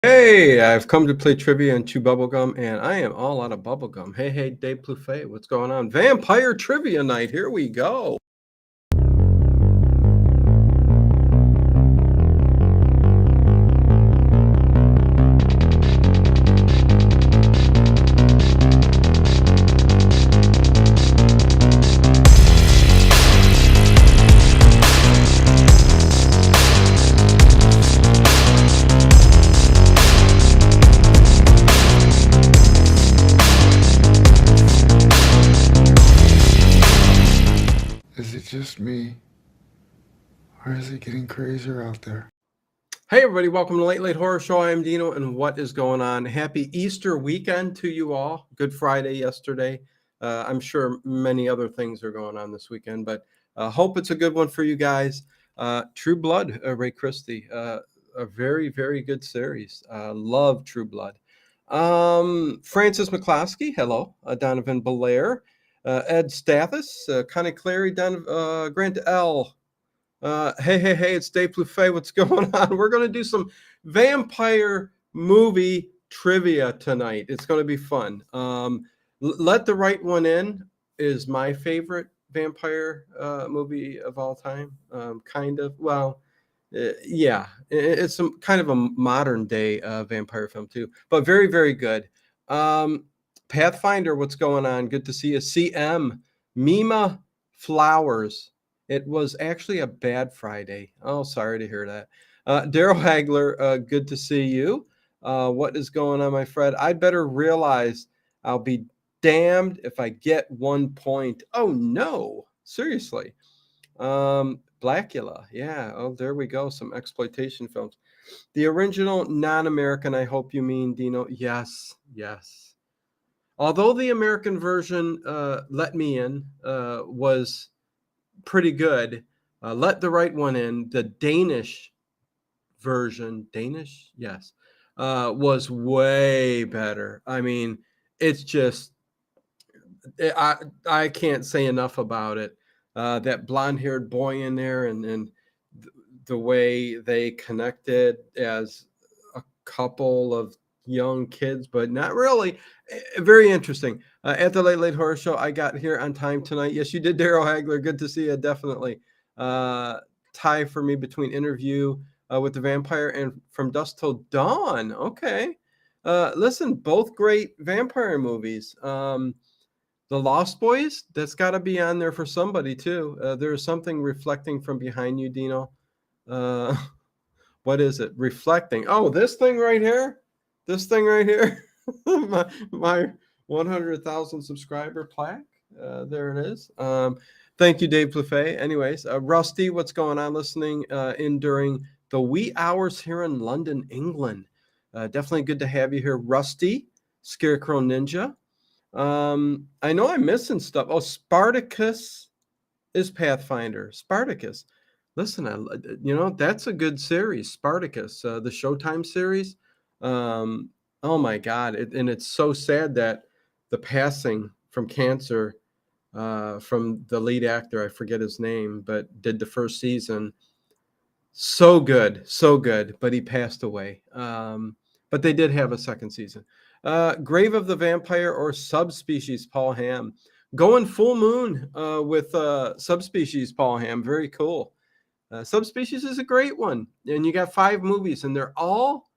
Hey, I've come to play trivia and chew bubblegum, and I am all out of bubblegum. Hey, Dave Plouffe, what's going on? Vampire trivia night, here we go. Is it just me? Or is it getting crazier out there? Hey, everybody, welcome to Late Horror Show. I am Dino, and what is going on? Happy Easter weekend to you all. Good Friday yesterday. I'm sure many other things are going on this weekend, but hope it's a good one for you guys. True Blood, Ray Christie, a very, very good series. Love True Blood. Francis McCloskey, hello. Donovan Belair, Ed Stathis, Connie Clary, Grant L. Hey, it's Dave Plouffe. What's going on? We're going to do some vampire movie trivia tonight. It's going to be fun. Let the Right One In is my favorite vampire movie of all time. Kind of. Well, yeah, it's some kind of a modern day vampire film too, but very, very good. Um, Pathfinder, what's going on? Good to see you. CM, Mima Flowers. It was actually a bad Friday. Oh, sorry to hear that. Daryl Hagler, good to see you. What is going on, my friend? I better realize I'll be damned if I get 1 point. Oh, no. Seriously. Blackula. Yeah. Oh, there we go. Some exploitation films. The original non-American, I hope you mean, Dino. Yes. Although the American version, Let Me In, was pretty good. Let the Right One In, the Danish version, Danish? Yes, was way better. I mean, it's just, I can't say enough about it. That blonde haired boy in there and the way they connected as a couple of young kids, but not really. Very interesting. At the Late Horror Show, I got here on time tonight. Yes, you did, Daryl Hagler. Good to see you, definitely. Uh, Tie for me between interview with the vampire and From Dusk Till Dawn. Okay. Listen, both great vampire movies. The Lost Boys, that's got to be on there for somebody too. There's something reflecting from behind you, Dino. Uh, what is it? Reflecting. Oh, this thing right here. This thing right here. my 100,000 subscriber plaque. There it is. Thank you, Dave Plouffe. Anyways, Rusty, what's going on? Listening in during the wee hours here in London, England. Definitely good to have you here, Rusty, Scarecrow Ninja. I know I'm missing stuff. Oh, Spartacus is Pathfinder. Spartacus. Listen, that's a good series, Spartacus, the Showtime series. Oh my God, and it's so sad that the passing from cancer from the lead actor, I forget his name, but did the first season. So good, but he passed away. But they did have a second season. Grave of the Vampire or Subspecies, Paul Hamm. Going full moon with Subspecies, Paul Hamm. Very cool. Subspecies is a great one, and you got 5 movies, and they're all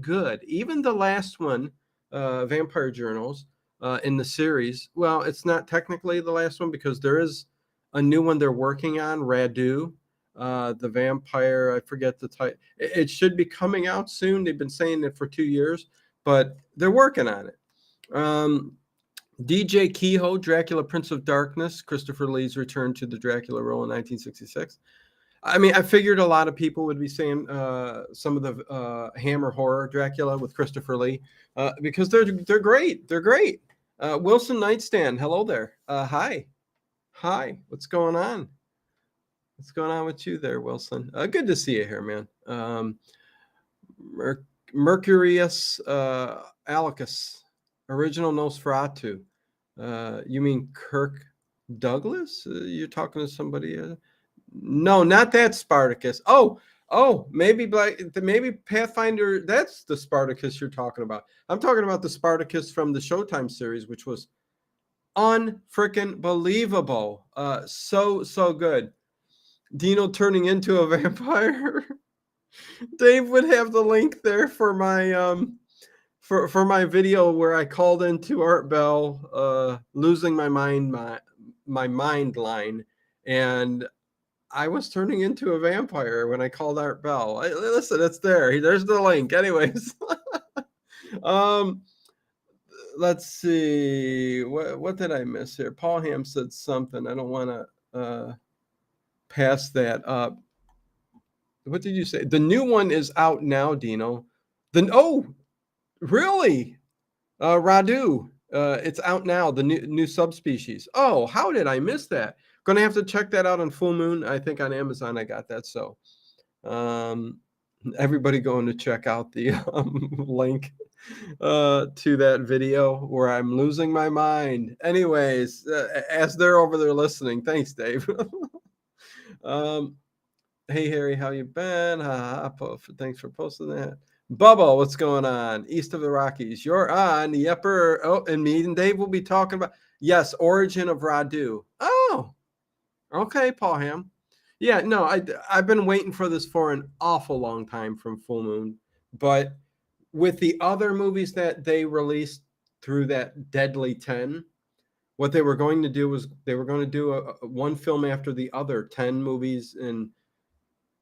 good. Even the last one, Vampire Journals, in the series. Well, it's not technically the last one because there is a new one they're working on, Radu, the vampire. I forget the title. It should be coming out soon. They've been saying it for 2 years, but they're working on it. DJ Kehoe, Dracula, Prince of Darkness, Christopher Lee's return to the Dracula role in 1966. I mean, I figured a lot of people would be saying some of the Hammer horror Dracula with Christopher Lee because they're great. They're great. Wilson Nightstand, hello there. Hi. What's going on? What's going on with you there, Wilson? Good to see you here, man. Mercurius Alicus, original Nosferatu. You mean Kirk Douglas? You're talking to somebody? No, not that Spartacus. Oh, Oh, maybe Pathfinder. That's the Spartacus you're talking about. I'm talking about the Spartacus from the Showtime series, which was unfreaking believable. So good. Dino turning into a vampire. Dave would have the link there for my for my video where I called into Art Bell, losing my mind line, and I was turning into a vampire when I called Art Bell. Listen, it's there. There's the link. Anyways, um, let's see. What did I miss here? Paul Ham said something. I don't want to pass that up. What did you say? The new one is out now, Dino. Really? Radu. It's out now. The new subspecies. Oh, how did I miss that? Gonna have to check that out on Full Moon. I think on Amazon I got that. So, um, everybody going to check out the link to that video where I'm losing my mind. Anyways, as they're over there listening, thanks, Dave. um, Hey Harry, how you been? Thanks for posting that. Bubba, what's going on? East of the Rockies. You're on. Yepper. Oh, and me and Dave will be talking about, yes, Origin of Radu. Oh, okay, Paul Ham. Yeah, no, I've been waiting for this for an awful long time from Full Moon. But with the other movies that they released through that Deadly 10, what they were going to do was they were going to do one film after the other, 10 movies in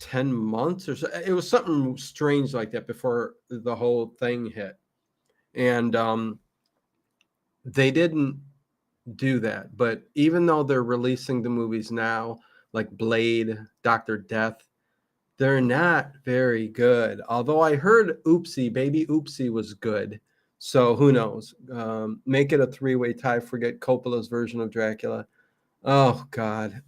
10 months or so. It was something strange like that before the whole thing hit. And they didn't do that. But even though they're releasing the movies now, like Blade, Dr. Death, they're not very good. Although I heard Baby Oopsie was good. So who knows? Make it a three-way tie. Forget Coppola's version of Dracula. Oh, God.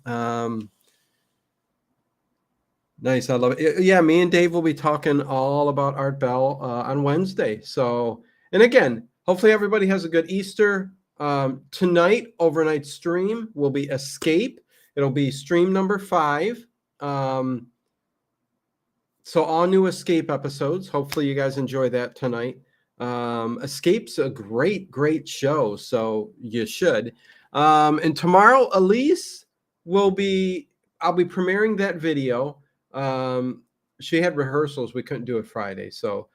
Nice. I love it. Yeah, me and Dave will be talking all about Art Bell on Wednesday. So, and again, hopefully everybody has a good Easter. Tonight, overnight stream will be Escape. It'll be stream number 5. So all new Escape episodes. Hopefully you guys enjoy that tonight. Escape's a great show, so you should. And tomorrow, Elise I'll be premiering that video. She had rehearsals. We couldn't do it Friday. So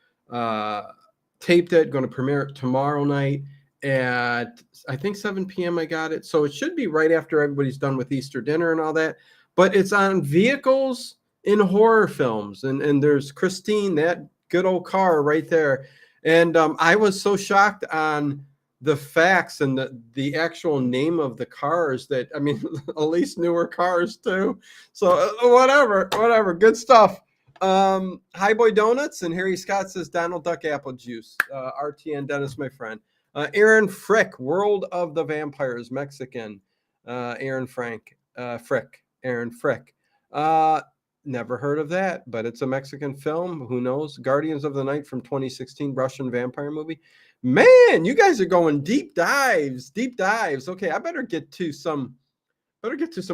taped it, going to premiere it tomorrow night at, I think, 7 p.m. I got it. So it should be right after everybody's done with Easter dinner and all that. But it's on vehicles in horror films. And there's Christine, that good old car right there. And I was so shocked on the facts and the actual name of the cars that, I mean, Elise knew her cars too. So whatever, good stuff. Hi Boy Donuts, and Harry Scott says Donald Duck apple juice. RTN Dennis, my friend. Aaron Frick, World of the Vampires, Mexican. Aaron Frick. Never heard of that, but it's a Mexican film. Who knows? Guardians of the Night from 2016, Russian vampire movie. Man, you guys are going deep dives. Okay, I better get to some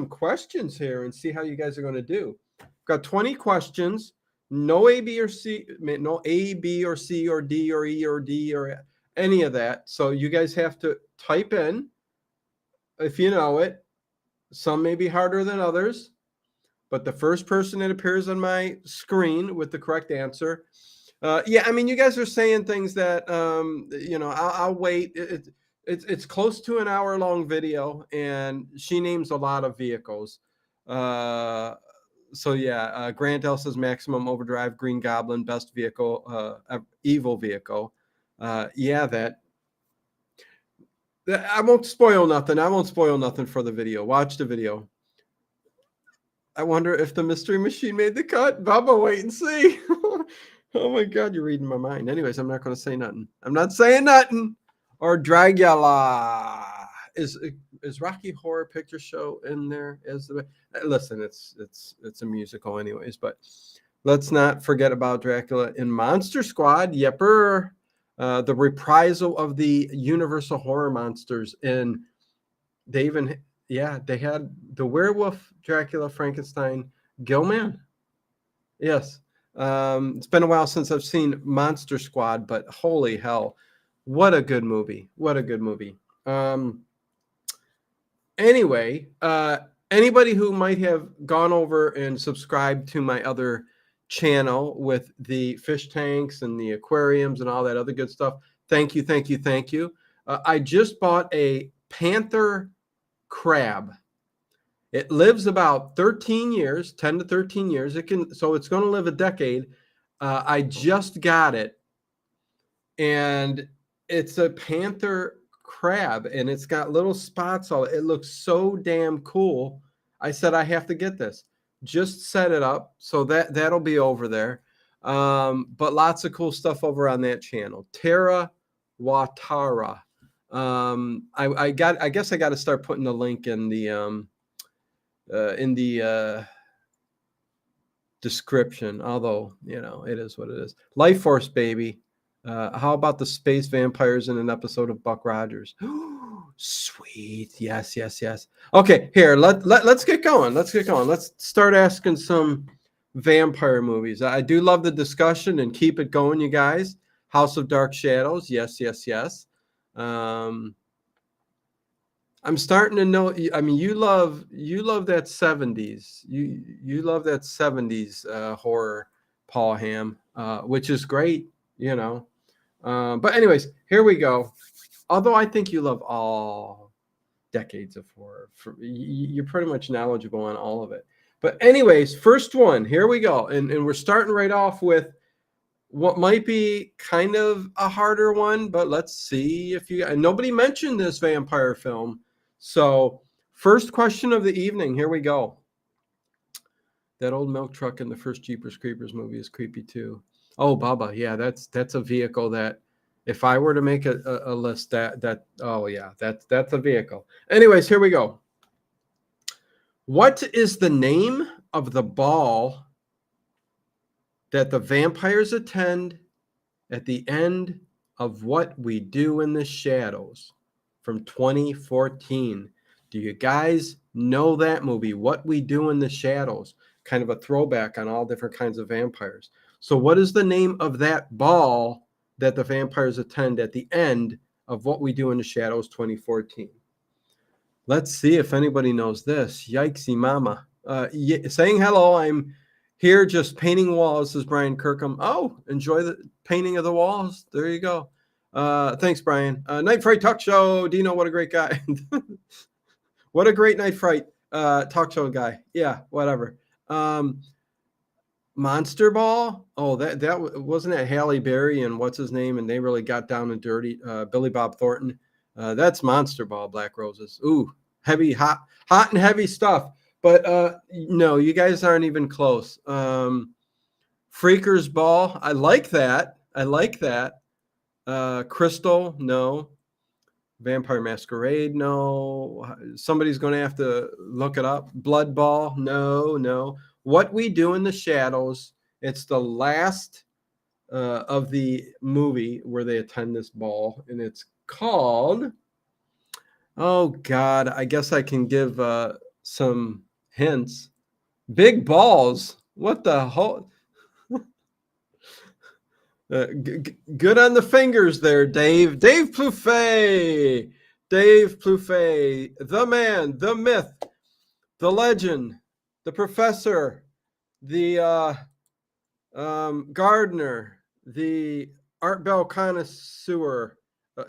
questions here and see how you guys are going to do. Got 20 questions. No A, B, or C, no A, B, or C, or D, or E, or D, or any of that. So you guys have to type in if you know it. Some may be harder than others, but the first person that appears on my screen with the correct answer. Yeah, I mean, you guys are saying things that, I'll wait. It's close to an hour-long video, and she names a lot of vehicles. So yeah, Grant L says Maximum Overdrive, Green Goblin, best vehicle, evil vehicle. Yeah, that I won't spoil nothing for the video. Watch the video. I wonder if the Mystery Machine made the cut. Bubba, wait and see. Oh my God, you're reading my mind. Anyways, I'm not going to say nothing. I'm not saying nothing. Or Dragula. Is Rocky Horror Picture Show in there? Listen, it's a musical anyways, but let's not forget about Dracula in Monster Squad. Yepper. The reprisal of the Universal Horror Monsters. And they had the Werewolf, Dracula, Frankenstein, Gilman. Yes. It's been a while since I've seen Monster Squad, but holy hell, what a good movie! What a good movie. Anyway, anybody who might have gone over and subscribed to my other channel with the fish tanks and the aquariums and all that other good stuff, thank you, thank you, thank you. I just bought a panther crab. It lives about 13 years, 10 to 13 years. So it's going to live a decade. I just got it, and it's a panther crab, and it's got little spots all. It looks so damn cool. I said I have to get this. Just set it up, so that'll be over there. But lots of cool stuff over on that channel. Tara Watara. I guess I got to start putting the link in the description, although it is what it is. Life Force, baby. How about the space vampires in an episode of Buck Rogers? Sweet. Yes, yes, yes. Okay, here, let's get going. Let's get going. Let's start asking some vampire movies. I do love the discussion, and keep it going, you guys. House of Dark Shadows. Yes, yes, yes. I'm starting to know. I mean, you love that 70s. You love that 70s horror, Paul Ham, which is great. But anyways, here we go. Although I think you love all decades of horror, you're pretty much knowledgeable on all of it. But anyways, first one. Here we go, and we're starting right off with what might be kind of a harder one, but let's see if you. And nobody mentioned this vampire film. So, first question of the evening. Here we go. That old milk truck in the first Jeepers Creepers movie is creepy too. Oh, Bubba, yeah, that's a vehicle that, if I were to make a list, that's a vehicle. Anyways, here we go. What is the name of the ball that the vampires attend at the end of What We Do in the Shadows from 2014? Do you guys know that movie, What We Do in the Shadows? Kind of a throwback on all different kinds of vampires. So what is the name of that ball that the vampires attend at the end of What We Do in the Shadows 2014? Let's see if anybody knows this. Yikesy mama. Saying hello, I'm here just painting walls, says Brian Kirkham. Oh, enjoy the painting of the walls. There you go. Thanks, Brian. Night Fright Talk Show. Dino, what a great guy. What a great Night Fright talk show guy. Yeah, whatever. Monster Ball. Oh, that wasn't it Halle Berry and what's his name, and they really got down and dirty. Billy Bob Thornton. That's Monster Ball. Black Roses. Ooh, heavy, hot and heavy stuff. But no, you guys aren't even close. Freaker's Ball. I like that. Crystal. No. Vampire Masquerade. No. Somebody's going to have to look it up. Blood Ball. No. What We Do in the Shadows. It's the last of the movie where they attend this ball, and it's called. Oh God, I guess I can give some hints. Big Balls. What the whole? Good on the fingers there, Dave. Dave Plouffe. The man, the myth, the legend, the professor, the gardener, the Art Bell connoisseur.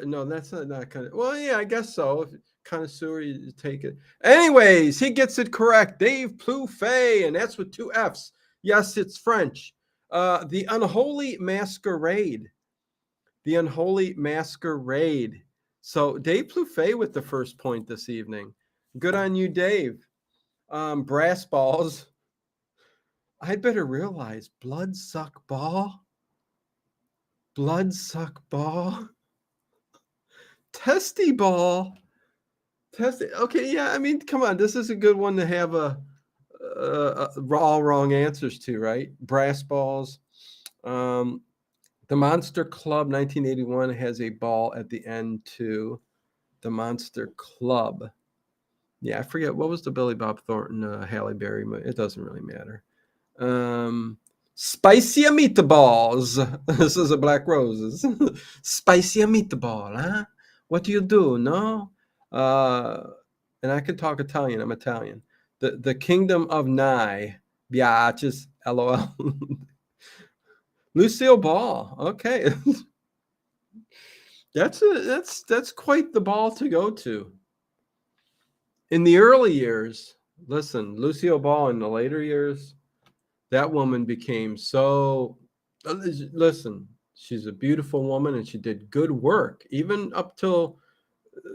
No, that's not kind of. Well, yeah, I guess so. If connoisseur, you take it. Anyways, he gets it correct. Dave Plouffe, and that's with two F's. Yes, it's French. The Unholy Masquerade. The Unholy Masquerade. So Dave Plouffe with the first point this evening. Good on you, Dave. Brass balls. I'd better realize blood suck ball. Blood suck ball. Testy ball. Testy. Okay, yeah. I mean, come on. This is a good one to have all wrong answers to, right? Brass balls. The Monster Club 1981 has a ball at the end too. The Monster Club. Yeah, I forget what was the Billy Bob Thornton Halle Berry movie. It doesn't really matter. Spicy meatballs. This is a Black Roses. Spicy meatball, huh? What do you do? No? Uh, and I can talk Italian. I'm Italian. The Kingdom of Nye. Biatches. LOL. Lucille Ball. Okay. That's quite the ball to go to. In the early years, listen, Lucille Ball in the later years, that woman became so listen, she's a beautiful woman and she did good work even up till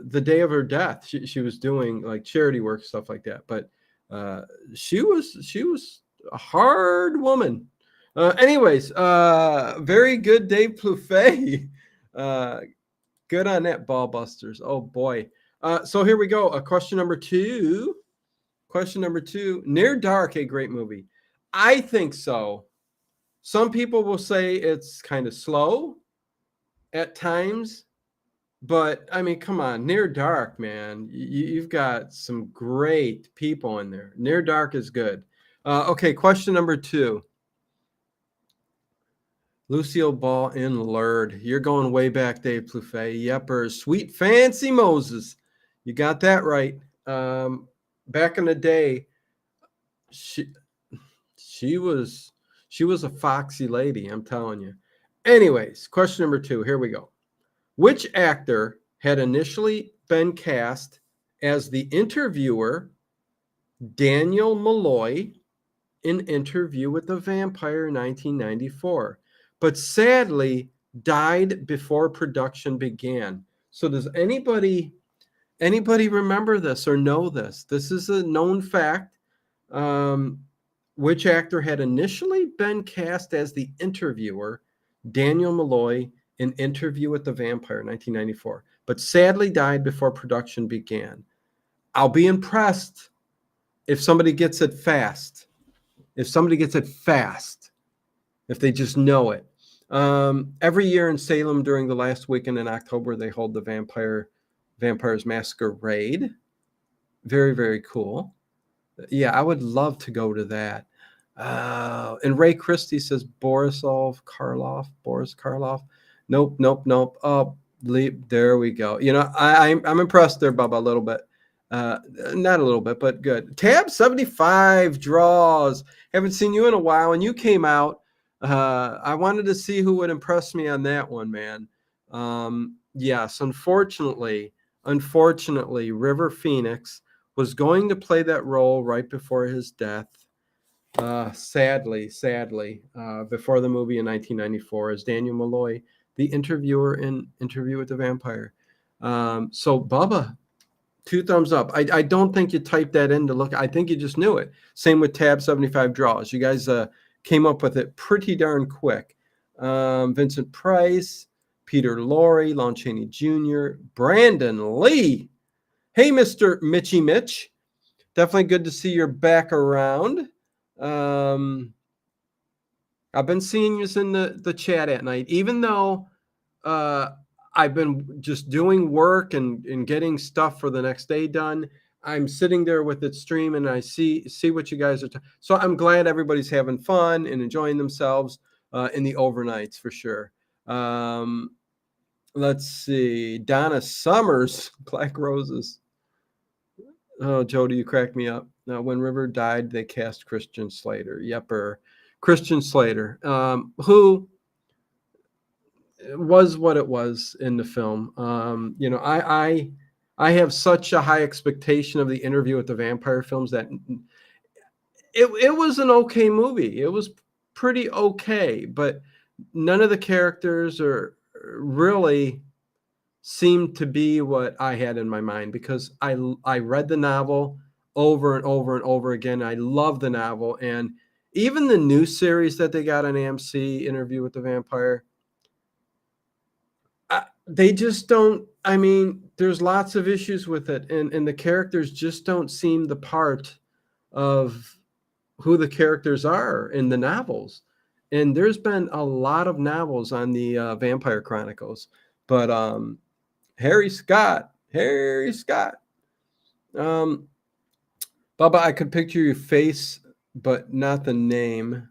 the day of her death. She was doing like charity work, stuff like that, but she was a hard woman. Anyways, very good, Dave Plouffe. Good on that, ball busters. Oh boy. So here we go. Question number two. Question number two. Near Dark, a great movie. I think so. Some people will say it's kind of slow at times, but I mean, come on, Near Dark, man. You've got some great people in there. Near Dark is good. Okay, question number two. Lucille Ball in Lurd. You're going way back, Dave Plouffe. Yepper. Sweet Fancy Moses. You got that right. Back in the day, she was a foxy lady, I'm telling you. Anyways, question number two. Here we go. Which actor had initially been cast as the interviewer Daniel Malloy in Interview with the Vampire in 1994, but sadly died before production began? So does anybody remember this or know this? This is a known fact. Which actor had initially been cast as the interviewer Daniel Malloy in Interview with the Vampire, 1994, but sadly died before production began? I'll be impressed if somebody gets it fast. If they just know it. Every year in Salem during the last weekend in October, they hold the Vampires Masquerade. Very, very cool. Yeah, I would love to go to that. And Ray Christie says Boris Karloff. Nope. Oh, there we go. You know, I'm impressed there, Bubba, a little bit. Not a little bit, but good. Tab 75 draws. Haven't seen you in a while, and you came out. I wanted to see who would impress me on that one, man. Yes, unfortunately, River Phoenix was going to play that role right before his death. Sadly, before the movie in 1994, as Daniel Malloy, the interviewer in Interview with the Vampire. So, Bubba, 2 thumbs up. I don't think you typed that in to look. I think you just knew it. Same with tab 75 draws. You guys came up with it pretty darn quick. Vincent Price, Peter Lorre, Lon Chaney Jr., Brandon Lee. Hey, Mr. Mitchy Mitch. Definitely good to see you're back around. I've been seeing you in the chat at night, even though I've been just doing work and getting stuff for the next day done. I'm sitting there with it stream and I see what you guys are. So I'm glad everybody's having fun and enjoying themselves in the overnights for sure. Let's see. Donna Summers, Black Roses. Oh, Jody, you cracked me up. When River died, they cast Christian Slater. Yepper. Christian Slater, who was what it was in the film. You know, I have such a high expectation of the Interview with the Vampire films that it was an okay movie. It was pretty okay, but none of the characters are really seemed to be what I had in my mind, because I read the novel over and over and over again. I love the novel, and even the new series that they got on AMC, Interview with the Vampire, they just don't. I mean, there's lots of issues with it, and the characters just don't seem the part of who the characters are in the novels. And there's been a lot of novels on the Vampire Chronicles, but Harry Scott. Bubba, I could picture your face, but not the name.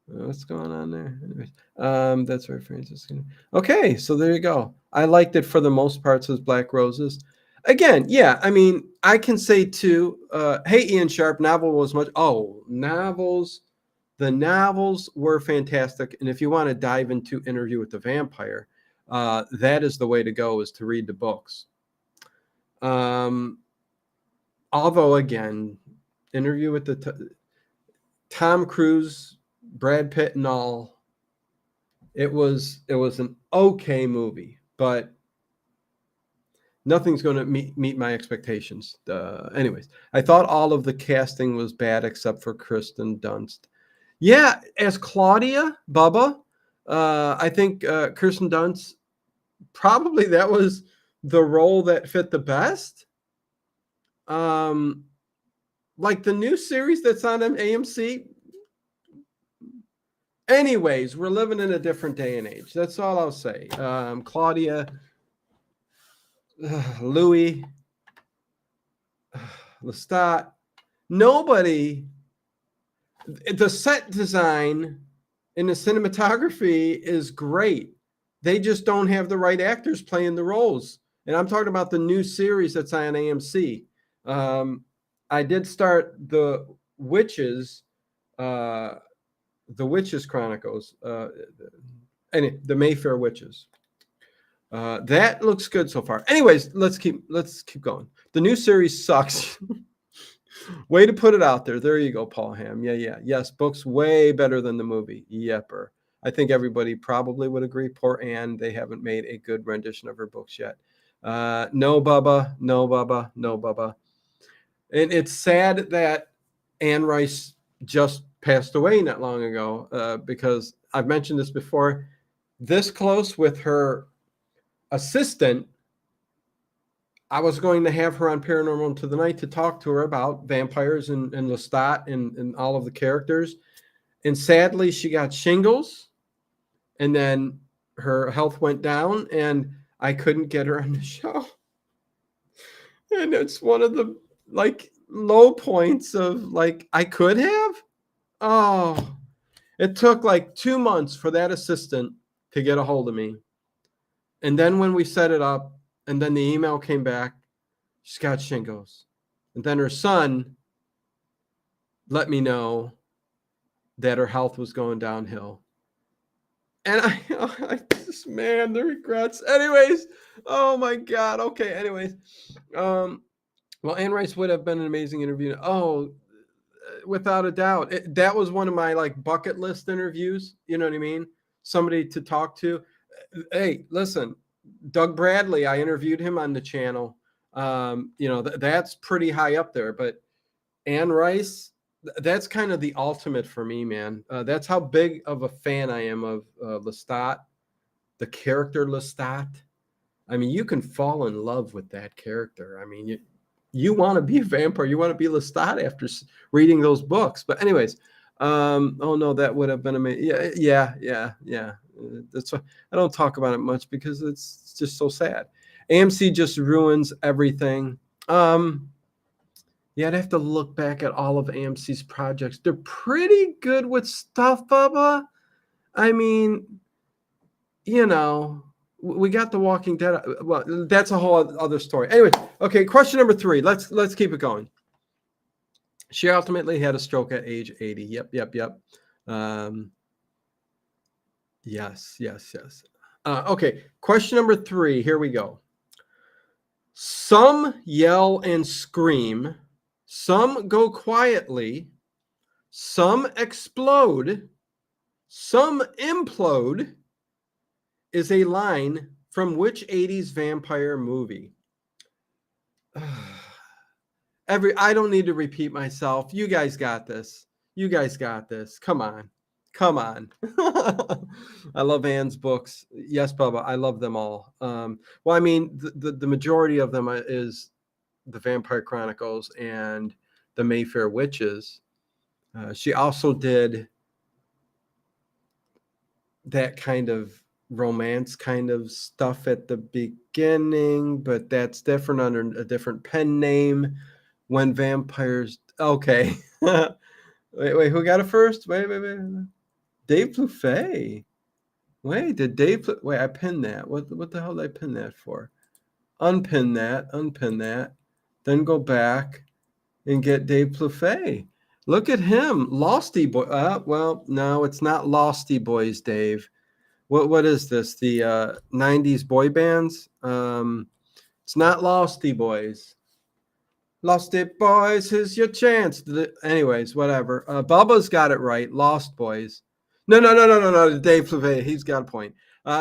What's going on there? Anyways, that's right, Francis. Okay, so there you go. I liked it for the most parts as Black Roses. Again, yeah, I mean, I can say too. Hey, Ian Sharp, novel was much. Oh, novels. The novels were fantastic, and if you want to dive into Interview with the Vampire, that is the way to go. Is to read the books. Although, again, Interview with the Tom Cruise, Brad Pitt, and all. It was an okay movie, but nothing's going to meet my expectations. Anyways, I thought all of the casting was bad except for Kristen Dunst. Yeah, as Claudia Bubba, I think Kirsten Dunst, probably that was the role that fit the best. Like the new series that's on AMC. Anyways, we're living in a different day and age. That's all I'll say. Claudia, Louis, Lestat, nobody. The set design and the cinematography is great. They just don't have the right actors playing the roles. And I'm talking about the new series that's on AMC. I did start the Witches, the Witches Chronicles, and the Mayfair Witches. That looks good so far. Anyways, let's keep going. The new series sucks. Way to put it out there. There you go, Paul Ham. Yeah. Yes, books way better than the movie. Yepper. I think everybody probably would agree. Poor Anne, they haven't made a good rendition of her books yet. No, Bubba. No, Bubba. No, Bubba. And it's sad that Anne Rice just passed away not long ago because I've mentioned this before. This close with her assistant, I was going to have her on Paranormal Into the Night to talk to her about vampires and Lestat and all of the characters. And sadly, she got shingles, and then her health went down, and I couldn't get her on the show. And it's one of the low points of I could have. Oh, it took 2 months for that assistant to get a hold of me. And then when we set it up, and then the email came back, she's got shingles. And then her son let me know that her health was going downhill. And I just, man, the regrets. Anyways, oh my God. Okay, anyways. Well, Anne Rice would have been an amazing interview. Oh, without a doubt. That was one of my bucket list interviews. You know what I mean? Somebody to talk to. Hey, listen, Doug Bradley, I interviewed him on the channel. That's pretty high up there, but Anne Rice, that's kind of the ultimate for me, man. That's how big of a fan I am of Lestat, the character Lestat. I mean, you can fall in love with that character. I mean, you want to be a vampire. You want to be Lestat after reading those books. But anyways, oh no, that would have been amazing. Yeah. That's why I don't talk about it much because it's just so sad. AMC just ruins everything. Yeah, I'd have to look back at all of AMC's projects. They're pretty good with stuff, Bubba. I mean, we got The Walking Dead. Well, that's a whole other story. Anyway, okay, question number 3. Let's keep it going. She ultimately had a stroke at age 80. Yep. Yes. Okay, question number 3. Here we go. Some yell and scream. Some go quietly. Some explode. Some implode is a line from which 80s vampire movie? I don't need to repeat myself. You guys got this. Come on. I love Anne's books. Yes, Bubba, I love them all. Well, I mean, the majority of them is the Vampire Chronicles and the Mayfair Witches. She also did that kind of romance kind of stuff at the beginning, but that's different under a different pen name. When vampires, okay. wait, who got it first? Wait. Dave Plouffe. Wait, did Dave? Wait, I pinned that. What the hell did I pin that for? Unpin that. Then go back and get Dave Plouffe. Look at him, Losty Boy. Well, no, it's not Losty Boys, Dave. What is this? The 90s boy bands? It's not Losty Boys. Losty Boys, here's your chance. Anyways, whatever. Bubba's got it right. Lost Boys. No. Dave Plouffe, he's got a point.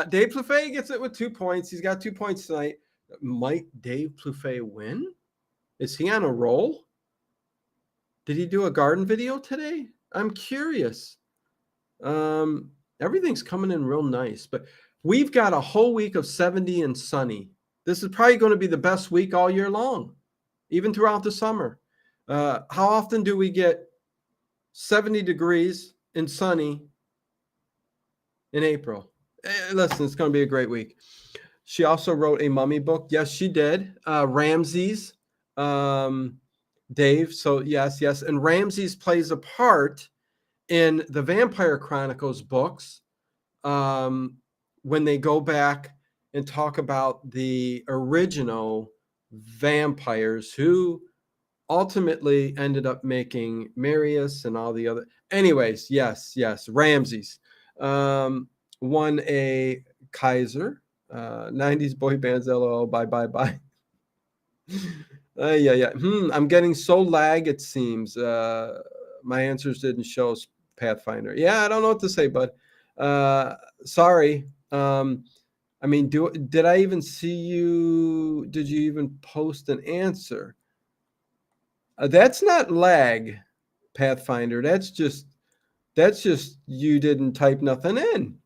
Dave Plouffe gets it with 2 points. He's got 2 points tonight. Might Dave Plouffe win? Is he on a roll? Did he do a garden video today? I'm curious. Everything's coming in real nice, but we've got a whole week of 70 and sunny. This is probably going to be the best week all year long, even throughout the summer. How often do we get 70 degrees and sunny in April? Listen, it's going to be a great week. She also wrote a mummy book. Yes, she did. Ramses, Dave. So yes. And Ramses plays a part in the Vampire Chronicles books when they go back and talk about the original vampires who ultimately ended up making Marius and all the other. Anyways, yes. Ramses won a Kaiser. 90s boy bands, LOL, bye. Yeah. I'm getting so lag, it seems. My answers didn't show Pathfinder. Yeah, I don't know what to say, bud. Sorry. I mean, did I even see you? Did you even post an answer? That's not lag, Pathfinder. That's just you didn't type nothing in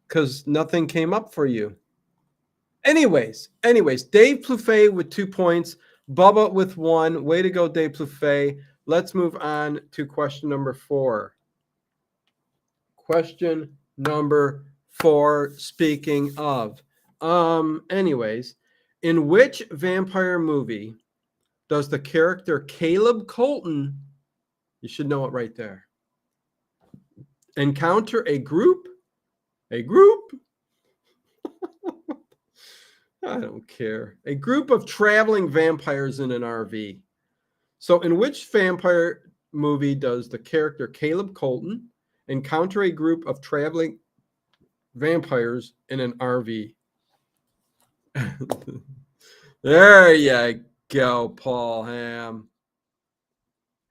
because nothing came up for you. Anyways, Dave Plouffe with 2 points, Bubba with 1. Way to go, Dave Plouffe. Let's move on to question number 4. Question number 4, speaking of. Anyways, in which vampire movie does the character Caleb Colton, you should know it right there, encounter a group? I don't care. A group of traveling vampires in an RV. So in which vampire movie does the character Caleb Colton encounter a group of traveling vampires in an RV? There you go, Paul Ham.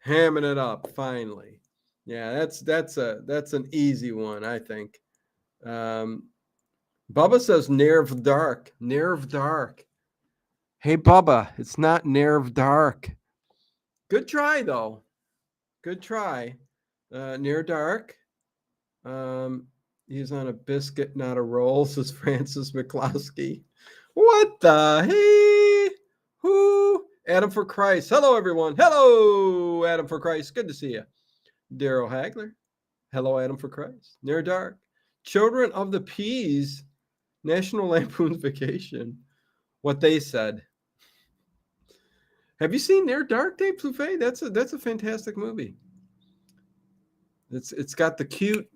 Hamming it up finally. Yeah, that's an easy one, I think. Bubba says Nerve Dark. Hey, Bubba, it's not Nerve Dark. Good try, though. Good try. Near Dark. He's on a biscuit, not a roll, says Francis McCloskey. What the hey? Who? Adam for Christ. Hello, everyone. Hello, Adam for Christ. Good to see you. Daryl Hagler. Hello, Adam for Christ. Near Dark. Children of the Peas. National Lampoon's Vacation. What they said. Have you seen Near Dark, Dave Plouffe? That's a fantastic movie. It's got the cute.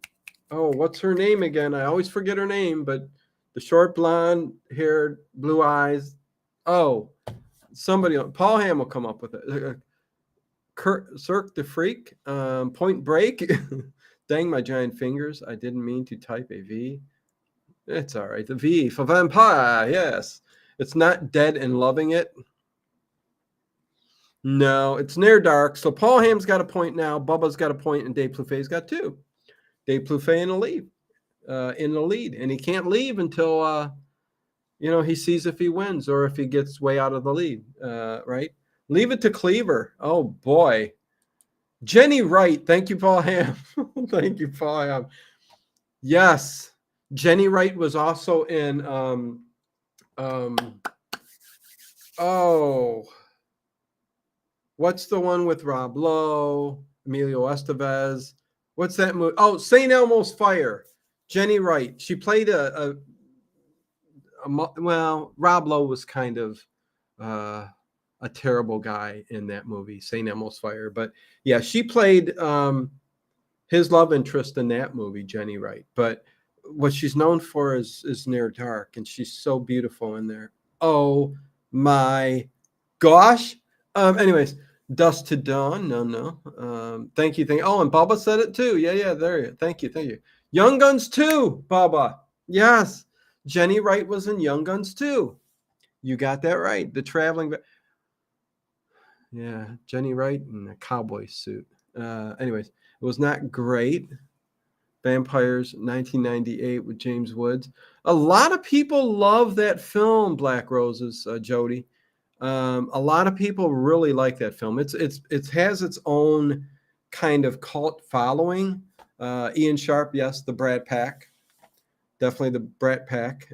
Oh, what's her name again? I always forget her name, but the short blonde haired, blue eyes. Oh, somebody. Paul Ham will come up with it. Cirque the Freak. Point Break. Dang my giant fingers! I didn't mean to type a V. It's all right. The V for vampire. Yes, it's not Dead and Loving It. No, it's Near Dark. So Paul Ham's got a point now. Bubba's got a point, and Dave Plouffe's got 2. Dave Plouffe in the lead, and he can't leave until he sees if he wins or if he gets way out of the lead. Right? Leave it to Cleaver. Oh boy, Jenny Wright. Thank you, Paul Ham. Thank you, Paul Ham. Yes, Jenny Wright was also in. What's the one with Rob Lowe, Emilio Estevez? What's that movie? Oh, St. Elmo's Fire. Jenny Wright. She played well, Rob Lowe was kind of a terrible guy in that movie, St. Elmo's Fire. But yeah, she played his love interest in that movie, Jenny Wright. But what she's known for is Near Dark, and she's so beautiful in there. Oh my gosh. Anyways, Dust to Dawn. No. Thank you. Oh, and Bubba said it too. Yeah. There. Thank you. Young Guns 2, Bubba. Yes. Jenny Wright was in Young Guns 2. You got that right. The traveling. Yeah, Jenny Wright in a cowboy suit. Anyways, it was not great. Vampires, 1998 with James Woods. A lot of people love that film, Black Roses, Jody. A lot of people really like that film. It has its own kind of cult following. Ian Sharp, yes, the Brat Pack, definitely the Brat Pack.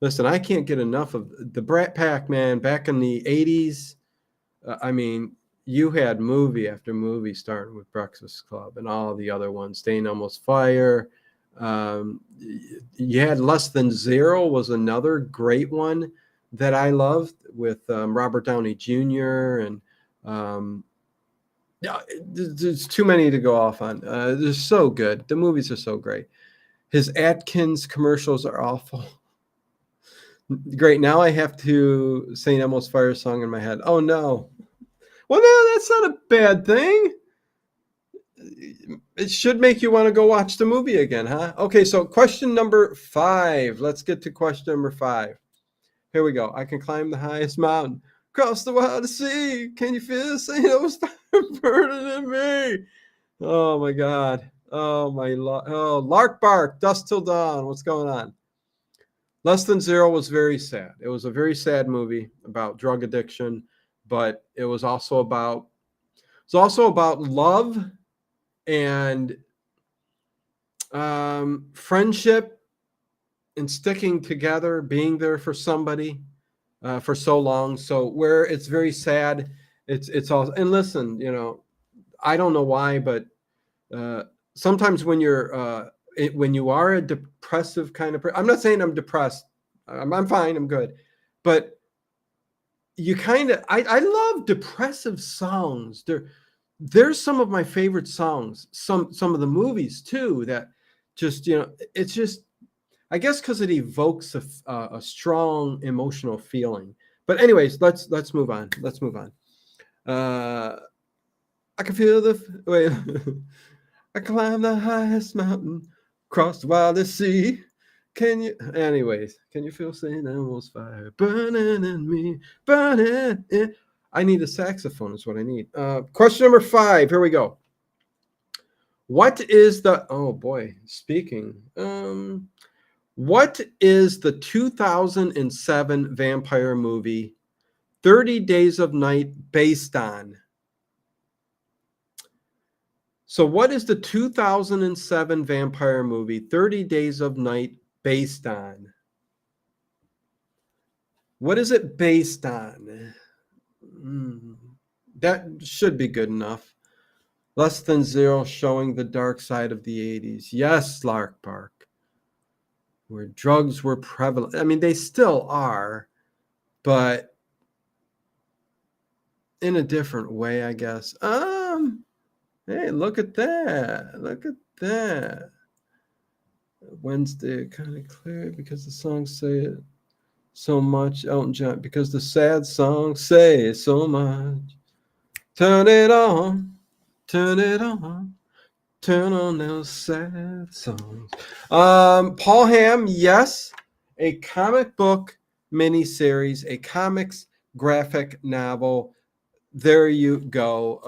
Listen, I can't get enough of the Brat Pack, man. Back in the 80s, I mean, you had movie after movie starting with Breakfast Club and all the other ones, Staying Almost Fire. You had Less Than Zero was another great one that I loved with Robert Downey Jr. And yeah, there's too many to go off on. They're so good. The movies are so great. His Atkins commercials are awful. Great. Now I have to sing Almost Fire song in my head. Oh no. Well, no, that's not a bad thing. It should make you want to go watch the movie again, huh? Okay, so question number 5. Let's get to question number 5. Here we go. I can climb the highest mountain, cross the wildest sea. Can you feel St. Louis burning in me? Oh my God. Oh my Lark Bark, Dust Till Dawn. What's going on? Less Than Zero was very sad. It was a very sad movie about drug addiction, but it was also about love and friendship and sticking together, being there for somebody for so long. So where it's very sad, it's all. And listen, I don't know why, but sometimes when when you are a depressive kind of person, I'm not saying I'm depressed. I'm fine. I'm good, but you kind of I love depressive songs. There's some of my favorite songs. Some of the movies too that just it's just I guess because it evokes a strong emotional feeling. But anyways, let's move on. I can feel the wait. I climb the highest mountain, cross the wildest sea. Can you feel St. Elmo's fire burning in me, burning in? I need a saxophone is what I need. Question number 5. Here we go. What is the, oh boy, speaking. What is the 2007 vampire movie 30 Days of Night based on? So what is the 2007 vampire movie 30 Days of Night based on? What is it based on? That should be good enough. Less Than Zero, showing the dark side of the 80s. Yes, Lark Park. Where drugs were prevalent. I mean, they still are, but in a different way, I guess. Hey, look at that. Wednesday, kind of clear because the songs say it so much. Elton John, because the sad songs say so much. Turn it on, turn on those sad songs. Paul Hamm, yes, a comic book miniseries, a comics graphic novel. There you go.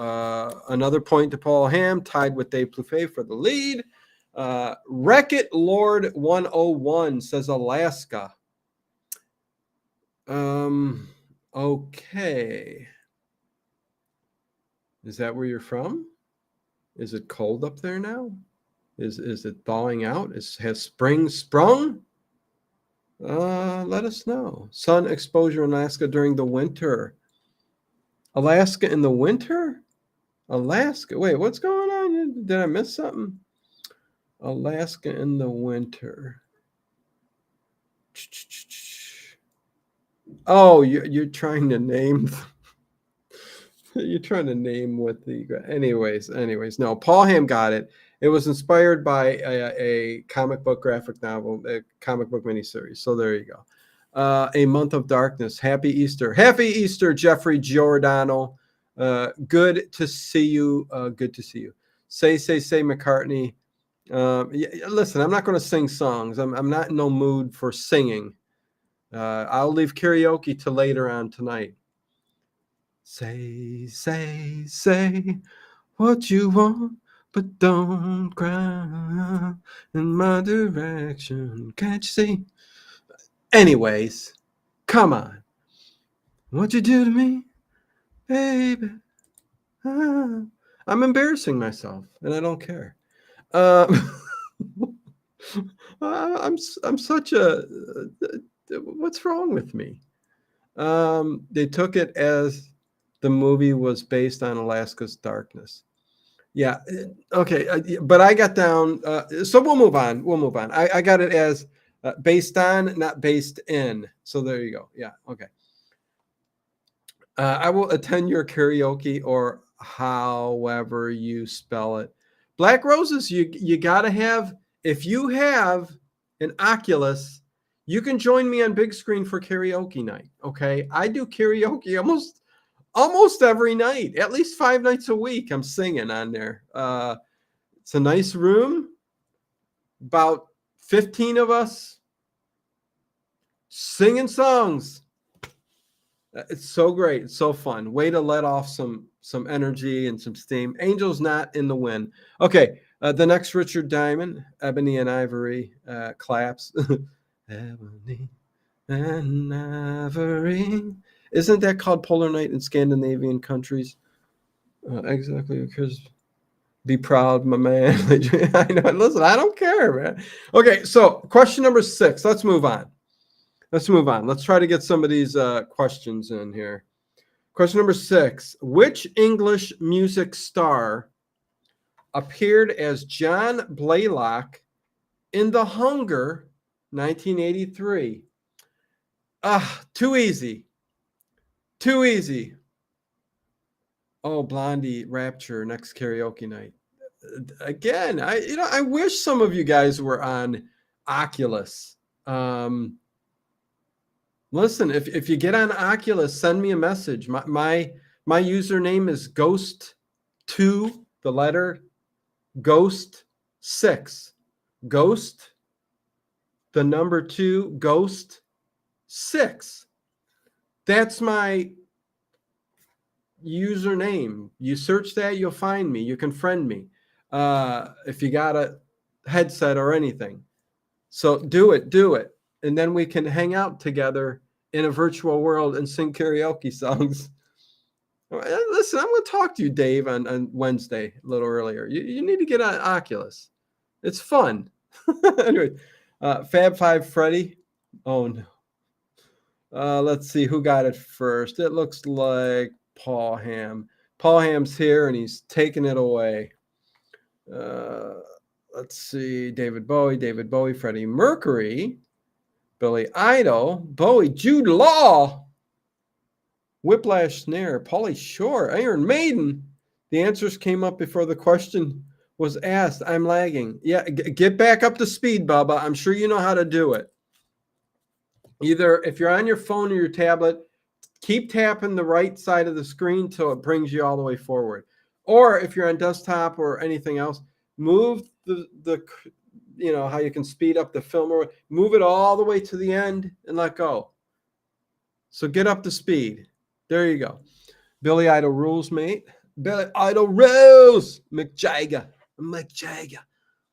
Another point to Paul Hamm, tied with Dave Plouffe for the lead. Wreck-It Lord 101 says Alaska. Okay. Is that where you're from? Is it cold up there now? Is it thawing out? Has spring sprung? Let us know. Sun exposure in Alaska during the winter. Alaska in the winter? Alaska. Wait, what's going on? Did I miss something? Alaska in the winter. Oh, you're trying to name. You're trying to name what the anyways. No, Paul Hamm got it. It was inspired by a comic book graphic novel, a comic book miniseries. So there you go. A Month of Darkness. Happy Easter, Jeffrey Giordano. Good to see you. Good to see you. Say McCartney. Listen, I'm not going to sing songs. I'm not in no mood for singing. I'll leave karaoke to later on tonight. Say what you want, but don't cry in my direction. Can't you see? Anyways, come on. What you do to me, baby? Ah, I'm embarrassing myself, and I don't care. I'm such a. What's wrong with me? They took it as the movie was based on Alaska's darkness. Yeah. Okay. But I got down. So we'll move on. I got it as based on, not based in. So there you go. Yeah. Okay. I will attend your karaoke or however you spell it. Black Roses, you got to have, if you have an Oculus, you can join me on big screen for karaoke night. Okay. I do karaoke almost every night, at least 5 nights a week. I'm singing on there. It's a nice room, about 15 of us singing songs. It's so great. It's so fun. Way to let off some energy and some steam. Angels not in the wind. Okay, the next Richard Diamond, Ebony and Ivory, claps. Ebony and Ivory. Isn't that called Polar Night in Scandinavian countries? Exactly, because be proud, my man. I know. Listen, I don't care, man. Okay, so question number 6. Let's move on. Let's try to get some of these questions in here. Question number 6. Which English music star appeared as John Blaylock in The Hunger 1983? Too easy. Oh, Blondie, Rapture, next karaoke night. Again, I wish some of you guys were on Oculus. Listen, if you get on Oculus, send me a message. My username is Ghost2, the letter Ghost 6. Ghost, the number 2, Ghost 6. That's my username. You search that, you'll find me. You can friend me if you got a headset or anything. So do it. And then we can hang out together in a virtual world and sing karaoke songs. Listen, I'm going to talk to you, Dave, on Wednesday, a little earlier. You need to get on Oculus. It's fun. Anyway, Fab Five Freddy. Oh, no. Let's see who got it first. It looks like Paul Hamm. Paul Hamm's here, and he's taking it away. Let's see. David Bowie, Freddie Mercury, Billy Idol, Bowie, Jude Law, Whiplash Snare, Pauly Shore, Iron Maiden. The answers came up before the question was asked. I'm lagging. Yeah, get back up to speed, Bubba. I'm sure you know how to do it. Either if you're on your phone or your tablet, keep tapping the right side of the screen till it brings you all the way forward. Or if you're on desktop or anything else, move the how you can speed up the film, or move it all the way to the end and let go. So get up to speed. There you go. Billy Idol rules, mate. Billy Idol rules. Mick Jagger.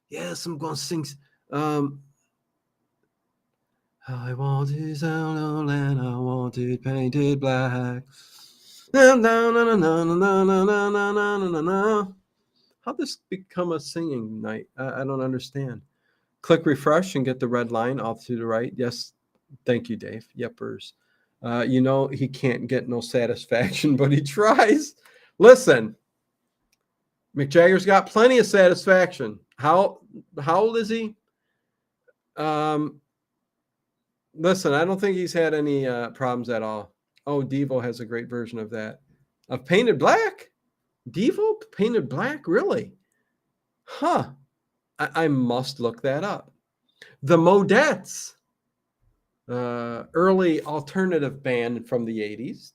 Yes, I'm going to sing. I want it out and I want it painted black. How'd this become a singing night? I don't understand. Click refresh and get the red line off to the right. Yes. Thank you, Dave. Yepers. He can't get no satisfaction, but he tries. Listen, Mick Jagger's got plenty of satisfaction. How old is he? Listen, I don't think he's had any problems at all. Oh, Devo has a great version of that. Of Painted Black? Devo Painted Black? Really? Huh. I must look that up. The Modettes, early alternative band from the 80s,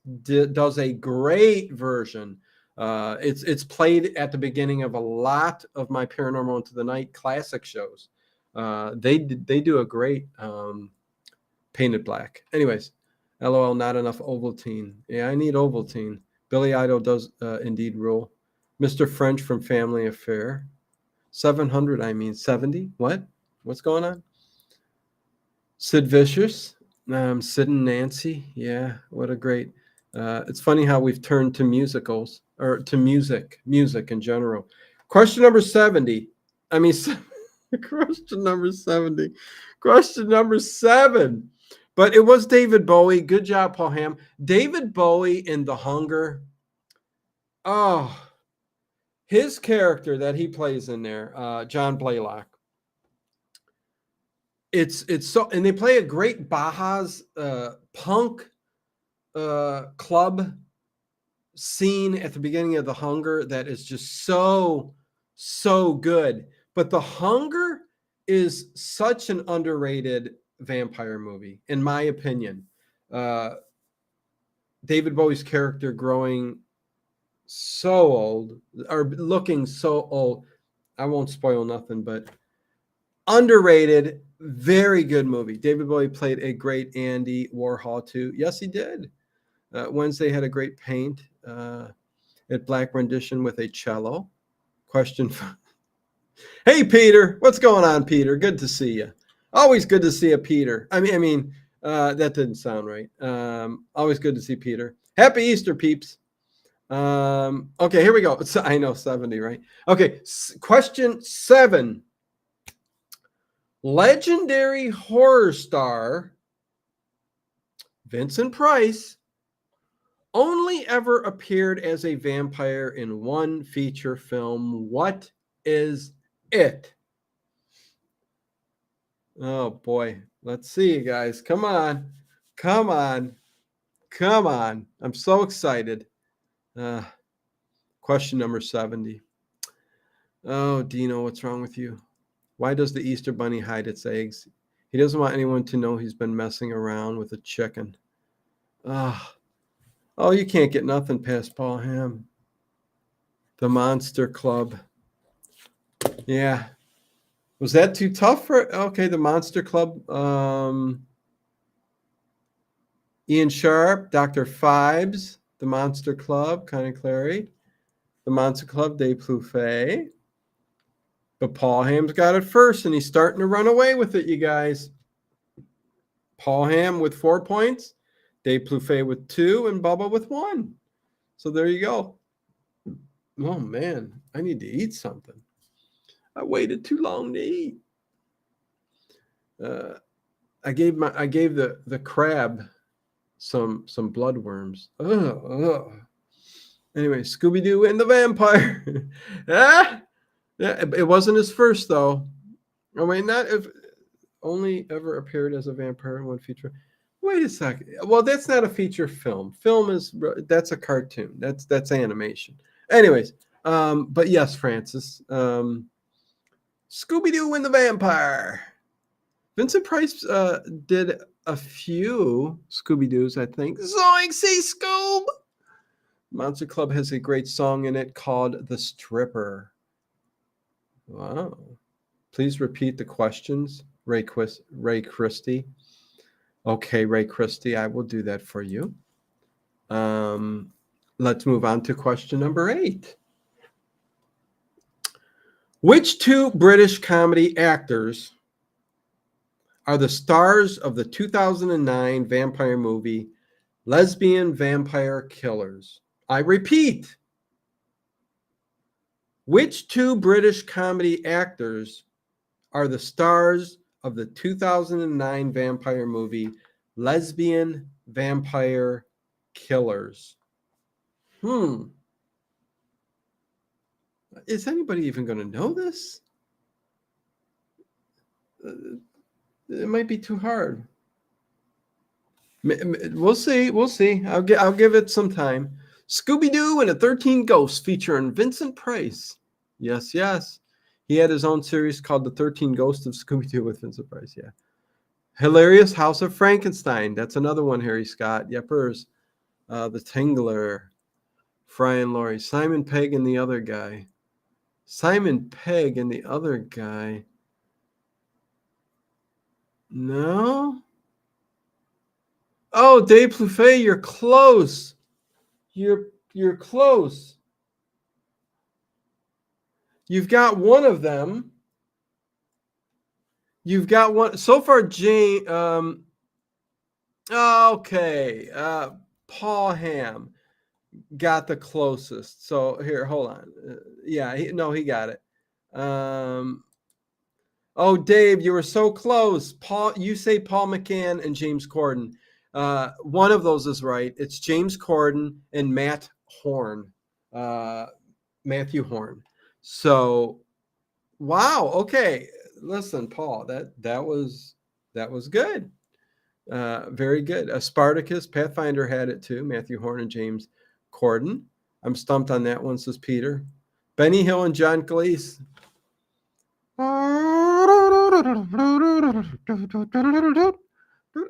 does a great version. It's played at the beginning of a lot of my Paranormal Into the Night classic shows. They do a great Painted Black. Anyways, LOL, not enough Ovaltine. Yeah, I need Ovaltine. Billy Idol does indeed rule. Mr. French from Family Affair. 700, I mean 70. What? What's going on? Sid Vicious. Sid and Nancy. Yeah, what a great. It's funny how we've turned to musicals or to music in general. Question number 70. I mean, question number 70. Question number 7. But it was David Bowie. Good job, Paul Ham. David Bowie in The Hunger. Oh, his character that he plays in there, John Blaylock. It's so, and they play a great Baja's punk club scene at the beginning of The Hunger that is just so good. But The Hunger is such an underrated vampire movie, in my opinion. David Bowie's character growing so old or looking so old. I won't spoil nothing, but underrated, very good movie. David Bowie played a great Andy Warhol too. Yes, he did. Wednesday had a great paint at Black rendition with a cello. Question. Hey, Peter, what's going on, Peter? Good to see you. Always good to see a Peter. I mean, that didn't sound right. Always good to see Peter. Happy Easter, peeps. Okay, here we go. I know 70, right? Okay, question 7. Legendary horror star Vincent Price only ever appeared as a vampire in one feature film. What is it? Oh boy, let's see, you guys. Come on. I'm so excited. Question number 70. Oh, Dino, what's wrong with you? Why does the Easter Bunny hide its eggs? He doesn't want anyone to know he's been messing around with a chicken. Oh, you can't get nothing past Paul Ham. The Monster Club. Yeah. Was that too tough for? Okay, the Monster Club. Ian Sharp, Dr. Fibes, the Monster Club, Connie Clary, the Monster Club, Dave Plouffe. But Paul Ham's got it first, and he's starting to run away with it, you guys. Paul Ham with 4 points, Dave Plouffe with 2, and Bubba with 1. So there you go. Oh, man, I need to eat something. I waited too long to eat. I gave the crab some bloodworms. Anyway, Scooby-Doo and the vampire. Yeah, it wasn't his first though. Oh wait, not if only ever appeared as a vampire in one feature. Wait a second. Well, that's not a feature film. That's a cartoon. That's animation. Anyways, but yes, Francis. Scooby-Doo and the vampire. Vincent Price did a few Scooby-Doos, I think. Zoink, see Scoob! Monster Club has a great song in it called The Stripper. Wow. Please repeat the questions, Ray Christie. Okay, Ray Christie, I will do that for you. Let's move on to question number 8. Which 2 British comedy actors are the stars of the 2009 vampire movie Lesbian Vampire Killers? I repeat, which 2 British comedy actors are the stars of the 2009 vampire movie Lesbian Vampire Killers? Is anybody even going to know this? It might be too hard. We'll see. I'll give it some time. Scooby-Doo and the 13 Ghosts featuring Vincent Price. Yes, yes. He had his own series called The 13 Ghosts of Scooby-Doo with Vincent Price, yeah. Hilarious House of Frankenstein. That's another one, Harry Scott. Yepers. The Tingler. Fry and Laurie. Simon Pegg and the other guy. Simon Pegg and the other guy. No? Oh, Dave Plouffe, you're close. You're close. You've got one of them. You've got one so far. Jane. Okay. Paul Ham got the closest. So here, hold on. Yeah. He got it. Oh, Dave, you were so close. Paul, you say Paul McCann and James Corden. One of those is right. It's James Corden and Matt Horn. Matthew Horn. So, wow. Okay, listen, Paul. That was good. Very good. Spartacus, Pathfinder had it too. Matthew Horn and James Corden. I'm stumped on that one, says Peter. Benny Hill and John Cleese.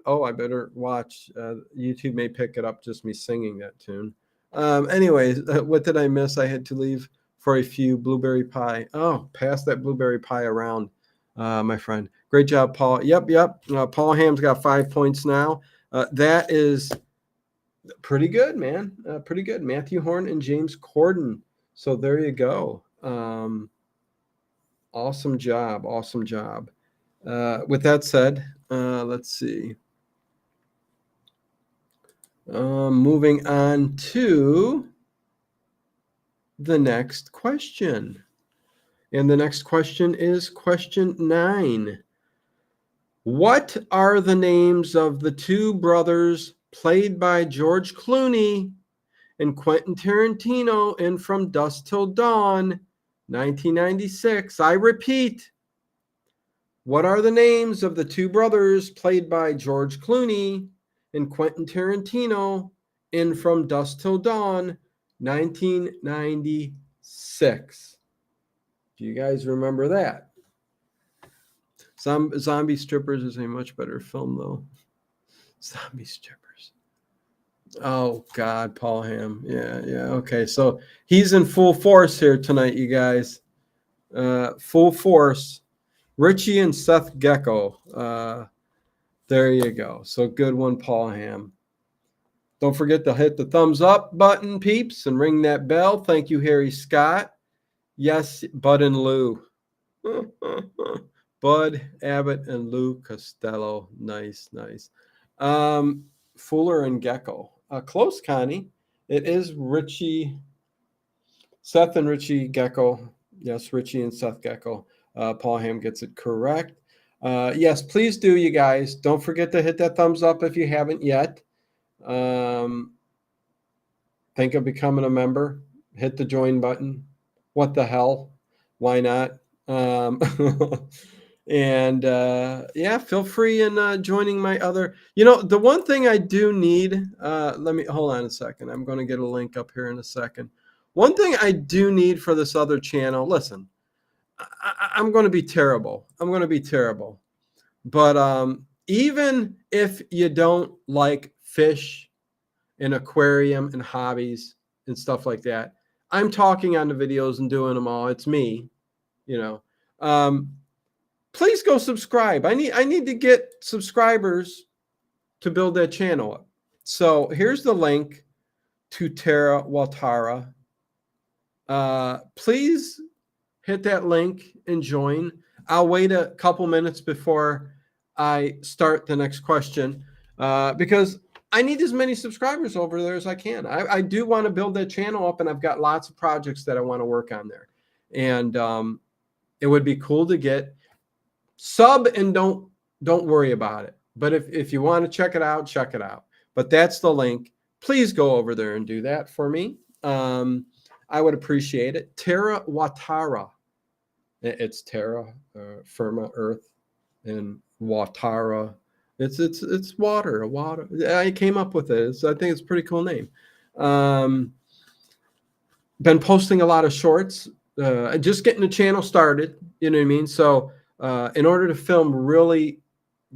Oh, I better watch. YouTube may pick it up, just me singing that tune. Anyways, what did I miss? I had to leave for a few blueberry pie. Oh, pass that blueberry pie around, my friend. Great job, Paul. Yep. Paul Ham's got 5 points now. That is pretty good, man. Pretty good. Matthew Horn and James Corden. So there you go. Awesome job. With that said, let's see. Moving on to the next question. And the next question is question 9. What are the names of the two brothers played by George Clooney and Quentin Tarantino in From Dusk Till Dawn, 1996? I repeat, what are the names of the two brothers played by George Clooney and Quentin Tarantino in From Dusk Till Dawn, 1996? Do you guys remember that? Zombie Strippers is a much better film, though. Zombie Strippers. Oh, God, Paul Ham. Yeah. Okay, so he's in full force here tonight, you guys. Full force. Richie and Seth Gecko. There you go. So good one, Paul Ham. Don't forget to hit the thumbs up button, peeps, and ring that bell. Thank you, Harry Scott. Yes, Bud and Lou. Bud Abbott and Lou Costello. Nice. Fuller and Gecko. Close, Connie. It is Seth and Richie Gecko. Yes, Richie and Seth Gecko. Paul Ham gets it correct. Yes, please do, you guys. Don't forget to hit that thumbs up if you haven't yet. Think of becoming a member. Hit the join button. What the hell? Why not? And feel free in joining my other. The one thing I do need. Let me hold on a second. I'm going to get a link up here in a second. One thing I do need for this other channel. Listen, I'm going to be terrible. But even if you don't like fish and aquarium and hobbies and stuff like that, I'm talking on the videos and doing them all. It's me, please go subscribe. I need to get subscribers to build that channel up. So here's the link to Tara Waltara. Please hit that link and join. I'll wait a couple minutes before I start the next question because I need as many subscribers over there as I can. I do want to build that channel up, and I've got lots of projects that I want to work on there. And it would be cool to get sub and don't worry about it. But if you want to check it out, check it out. But that's the link. Please go over there and do that for me. I would appreciate it. Terra Watara. It's terra, firma, earth, and Watara. It's water. I came up with it. I think it's a pretty cool name. been posting a lot of shorts, just getting the channel started. You know what I mean? So in order to film really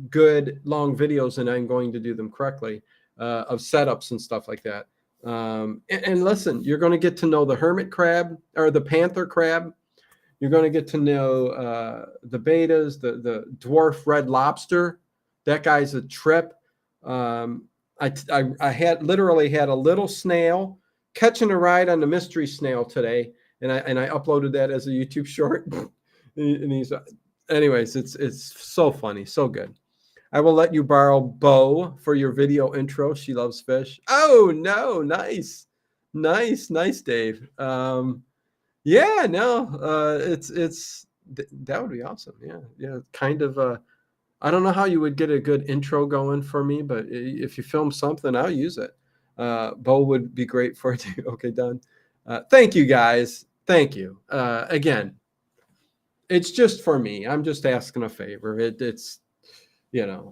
good long videos, and I'm going to do them correctly, of setups and stuff like that. And listen, you're going to get to know the hermit crab or the panther crab. You're going to get to know the betas, the dwarf red lobster. That guy's a trip. I had literally had a little snail catching a ride on the mystery snail today, and I uploaded that as a YouTube short. And he's, anyways, it's so funny, so good. I will let you borrow Bo for your video intro. She loves fish. Oh no, nice, nice, Dave. Yeah, no, that would be awesome. Yeah, kind of. I don't know how you would get a good intro going for me, but if you film something, I'll use it. Bo would be great for it too. Okay, done. Thank you guys. Thank you. Again, it's just for me. I'm just asking a favor. It's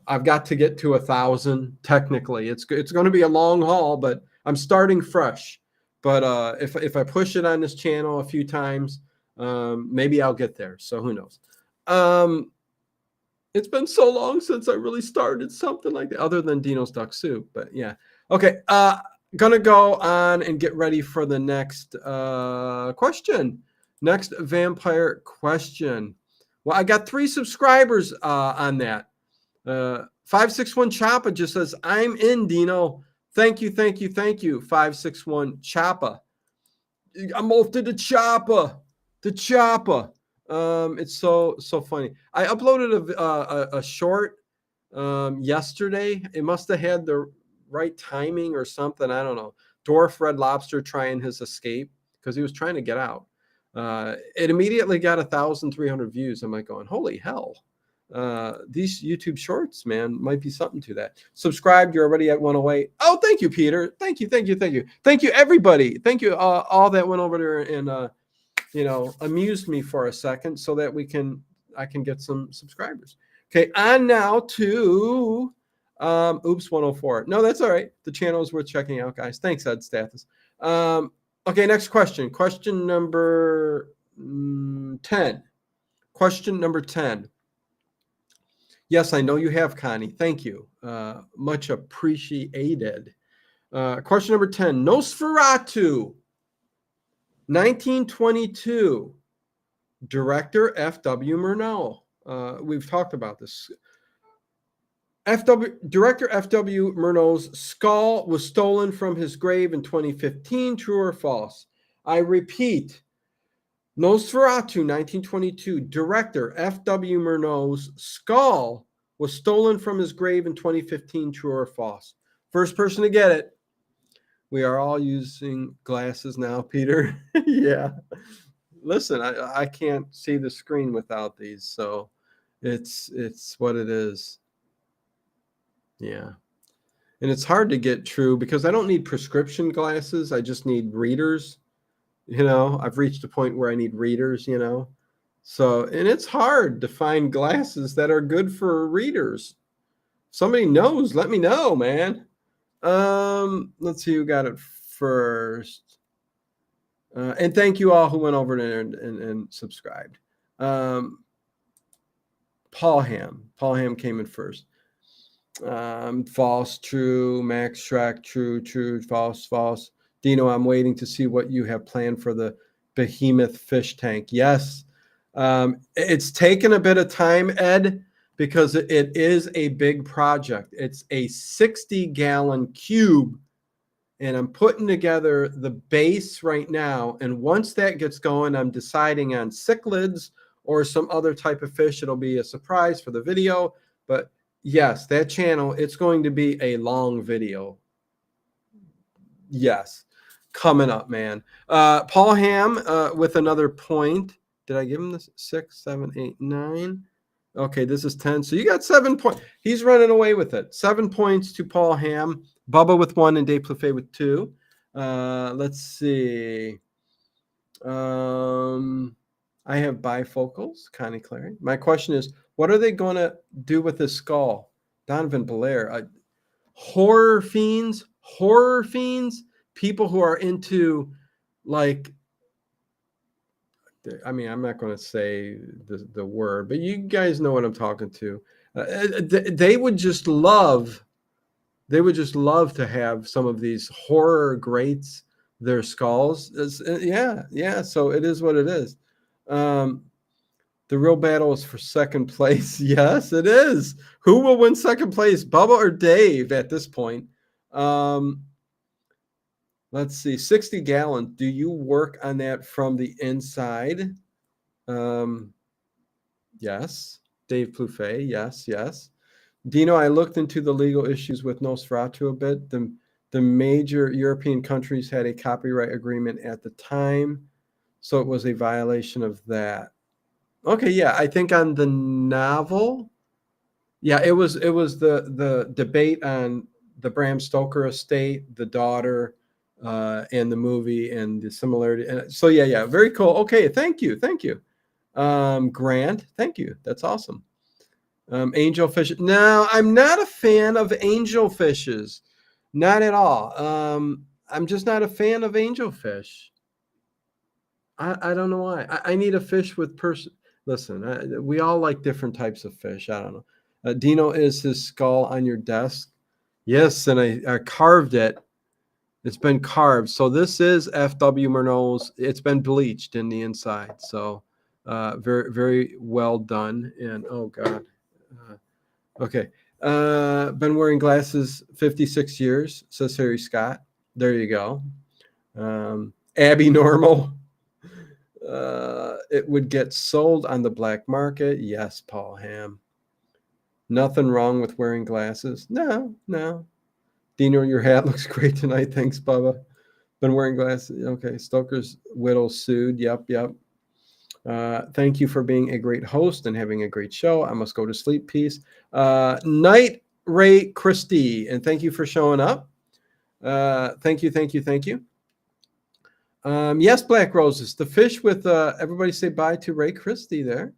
I've got to get to 1,000 technically. It's going to be a long haul, but I'm starting fresh. But if I push it on this channel a few times, maybe I'll get there. So who knows? It's been so long since I really started something like that, other than Dino's Duck Soup. But yeah, okay. Gonna go on and get ready for the next question. Next vampire question. Well, I got 3 subscribers on that. 561 Choppa just says, I'm in, Dino. Thank you. 561 Choppa. I'm off to the Choppa. The Choppa. It's so funny. I uploaded a short yesterday. It must have had the right timing or something. I don't know. Dwarf red lobster trying his escape because he was trying to get out. It immediately got 1,300 views. I'm like going, holy hell. These YouTube shorts, man, might be something to that. Subscribed, you're already at 108. Oh, thank you, Peter. Thank you, everybody. Thank you, all that went over there and amused me for a second, so that I can get some subscribers. Okay, on now to oops, 104. No, that's all right. The channel is worth checking out, guys. Thanks, Ed Stathis. Okay, next question. Question number 10. Question number 10. Yes, I know you have, Connie. Thank you. Much appreciated. Question number 10. Nosferatu, 1922. Director F.W. Murnau. We've talked about this. Director F.W. Murnau's skull was stolen from his grave in 2015. True or false? I repeat. Nosferatu, 1922, director F.W. Murnau's skull was stolen from his grave in 2015. True or false? First person to get it. We are all using glasses now, Peter. Yeah. Listen, I can't see the screen without these, so it's what it is. Yeah. And it's hard to get true because I don't need prescription glasses. I just need readers. I've reached a point where I need readers, So, and it's hard to find glasses that are good for readers. Somebody knows, let me know, man. Let's see who got it first. And thank you all who went over there and subscribed. Paul Ham came in first. False, true. Max Shrek, true, false. Dino, I'm waiting to see what you have planned for the behemoth fish tank. Yes. It's taken a bit of time, Ed, because it is a big project. It's a 60-gallon cube, and I'm putting together the base right now. And once that gets going, I'm deciding on cichlids or some other type of fish. It'll be a surprise for the video. But yes, that channel, it's going to be a long video. Yes. Coming up, man. Paul Ham with another point. Did I give him this? 6, 7, 8, 9. Okay, this is 10. So you got 7 points. He's running away with it. 7 points to Paul Ham. Bubba with 1 and Dave Plafay with 2. Let's see. I have bifocals, Connie Clary. My question is, what are they going to do with this skull? Donovan Blair. Horror fiends, people who are into like I mean, I'm not going to say the word, but you guys know what I'm talking to. They would just love. They would just love to have some of these horror greats, their skulls. Yeah, yeah. So it is what it is. Um, the real battle is for second place. Yes, it is. Who will win second place, Bubba or Dave at this point? Let's see. 60 gallons. Do you work on that from the inside? Um, yes. Dave Plouffe. Yes, yes. Dino, I looked into the legal issues with Nosferatu a bit. The major European countries had a copyright agreement at the time, so it was a violation of that. Okay, yeah, I think on the novel, yeah, it was the debate on the Bram Stoker estate, the daughter, and the movie, and the similarity. And so yeah, yeah, very cool. Okay, thank you, thank you, Grant. Thank you. That's awesome. Angelfish. No, I'm not a fan of angelfishes. Not at all. I'm just not a fan of angelfish. I don't know why. I need a fish with person. Listen, we all like different types of fish. I don't know. Dino, is his skull on your desk? Yes, and I carved it. It's been carved. So this is F.W. Murnau's. It's been bleached in the inside. So very, very well done. And oh, God. Okay. Been wearing glasses 56 years, says Harry Scott. There you go. Abby Normal. It would get sold on the black market. Yes, Paul Ham. Nothing wrong with wearing glasses. No, no. Dino, your hat looks great tonight. Thanks, Bubba. Been wearing glasses. Okay. Stoker's widow sued. Yep, yep. Thank you for being a great host and having a great show. I must go to sleep. Peace. Night Ray Christie, and thank you for showing up. Thank you, thank you, thank you. Yes, Black Roses. The fish with everybody say bye to Ray Christie there.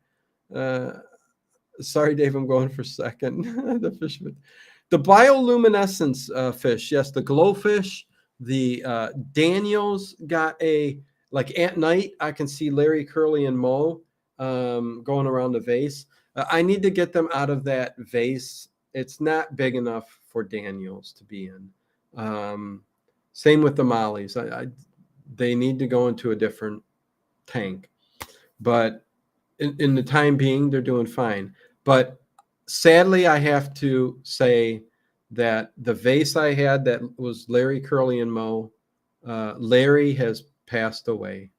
Sorry, Dave, I'm going for second. The fish with the bioluminescence fish. Yes, the glowfish. The Daniels got a, like at night, I can see Larry, Curly, and Mo going around the vase. I need to get them out of that vase. It's not big enough for Daniels to be in. Same with the mollies. They need to go into a different tank. But in the time being, they're doing fine. But sadly, I have to say that the vase I had that was Larry, Curly, and Mo, Larry has passed away.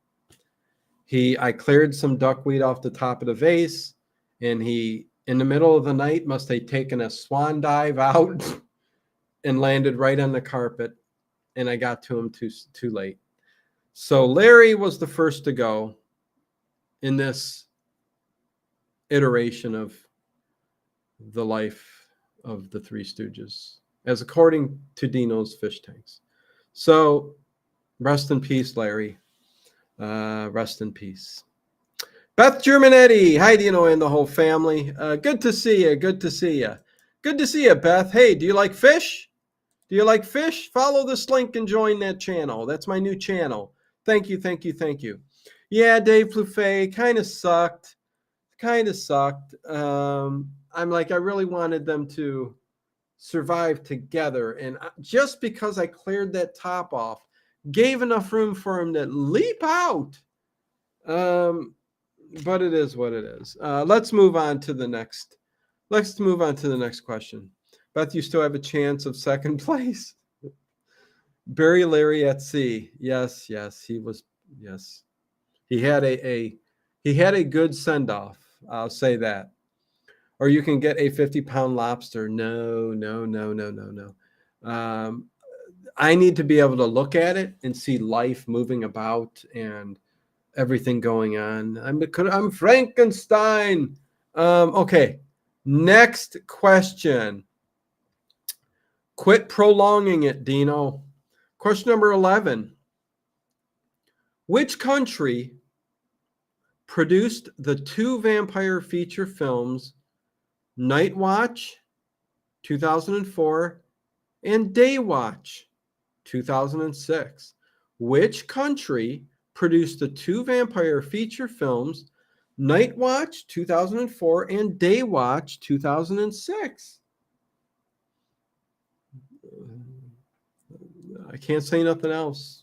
I cleared some duckweed off the top of the vase, and he, in the middle of the night, must have taken a swan dive out and landed right on the carpet, and I got to him too late. So Larry was the first to go in this iteration of the life of the Three Stooges, as according to Dino's fish tanks. So rest in peace, Larry. Rest in peace. Beth Germanetti. Hi, Dino and the whole family. Good to see you. Good to see you. Good to see you, Beth. Hey, do you like fish? Do you like fish? Follow this link and join that channel. That's my new channel. Thank you, thank you, thank you. Yeah, Dave Plouffe kind of sucked. Kind of sucked. I'm like, I really wanted them to survive together. And just because I cleared that top off, gave enough room for him to leap out. But it is what it is. Let's move on to the next. Let's move on to the next question. Beth, you still have a chance of second place. Bury Larry at sea. Yes, yes, he was. Yes, he had a good send off. I'll say that. Or you can get a 50-pound lobster. No, no, no, no, no, no. I need to be able to look at it and see life moving about and everything going on. I'm Frankenstein. Okay, next question. Quit prolonging it, Dino. Question number 11. Which country produced the two vampire feature films Night Watch, 2004, and Day Watch, 2006? Which country produced the two vampire feature films, Night Watch 2004 and Day Watch 2006. I can't say nothing else.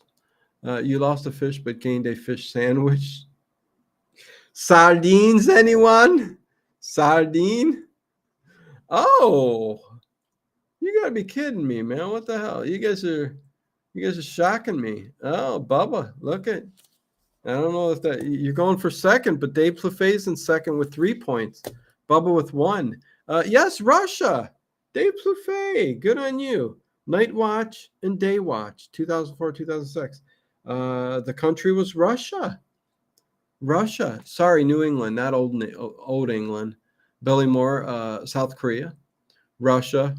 You lost a fish but gained a fish sandwich. Sardines, anyone? Sardine? Oh, you gotta be kidding me, man. What the hell? You guys are shocking me. Oh, Bubba, look at. I don't know if that you're going for second, but Dave Plufay's in second with 3 points. Bubba with 1. Yes, Russia. Dave Plufay, good on you. Night Watch and Day Watch, 2004, 2006. The country was Russia. Russia. Sorry, New England, not old England. Billy Moore, South Korea. Russia,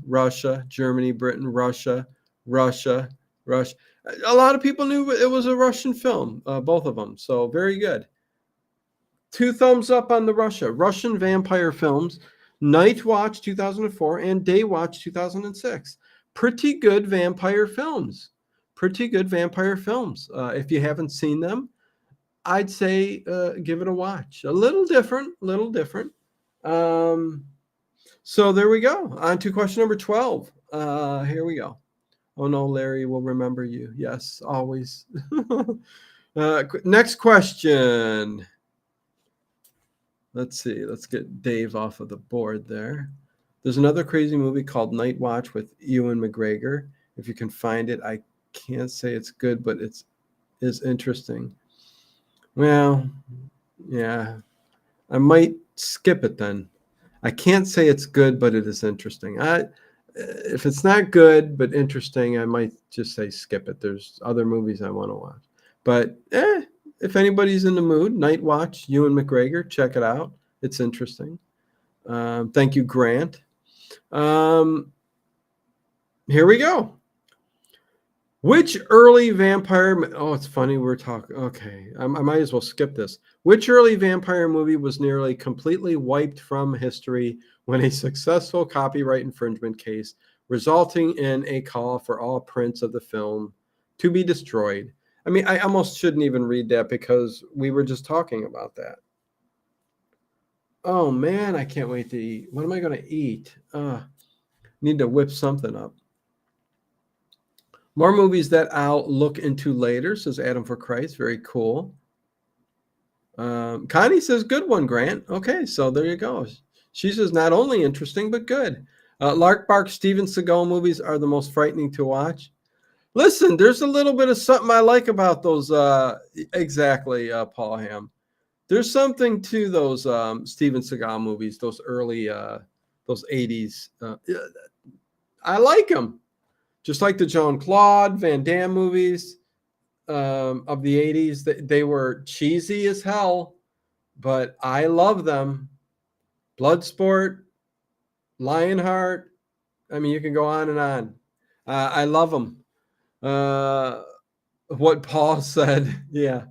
Germany, Britain, Russia. A lot of people knew it was a Russian film, both of them. So very good. 2 thumbs up on the Russian vampire films, Night Watch 2004 and Day Watch 2006. Pretty good vampire films. If you haven't seen them, I'd say give it a watch. A little different. So there we go. On to question number 12. Here we go. Oh no, Larry will remember you. Yes, always. Next question. Let's see. Let's get Dave off of the board there. There's another crazy movie called Night Watch with Ewan McGregor. If you can find it, I can't say it's good, but it is interesting. Well, yeah, I might skip it then. I can't say it's good, but it is interesting. If it's not good but interesting, I might just say skip it. There's other movies I want to watch. But if anybody's in the mood, Night Watch, Ewan McGregor, check it out. It's interesting. Thank you, Grant. Here we go. Which early vampire... Oh, it's funny we're talking... Okay, I might as well skip this. Which early vampire movie was nearly completely wiped from history when a successful copyright infringement case resulting in a call for all prints of the film to be destroyed? I mean, I almost shouldn't even read that because we were just talking about that. Oh, man, I can't wait to eat. What am I going to eat? Need to whip something up. More movies that I'll look into later, says Adam for Christ. Very cool. Connie says, good one, Grant. Okay, so there you go. She says, not only interesting, but good. Lark Bark, Steven Seagal movies are the most frightening to watch. Listen, there's a little bit of something I like about those. Exactly, Paul Ham. There's something to those Steven Seagal movies, those early, those 80s. I like them. Just like the Jean-Claude Van Damme movies of the 80s. They were cheesy as hell, but I love them. Bloodsport, Lionheart. I mean, you can go on and on. I love them. What Paul said, yeah.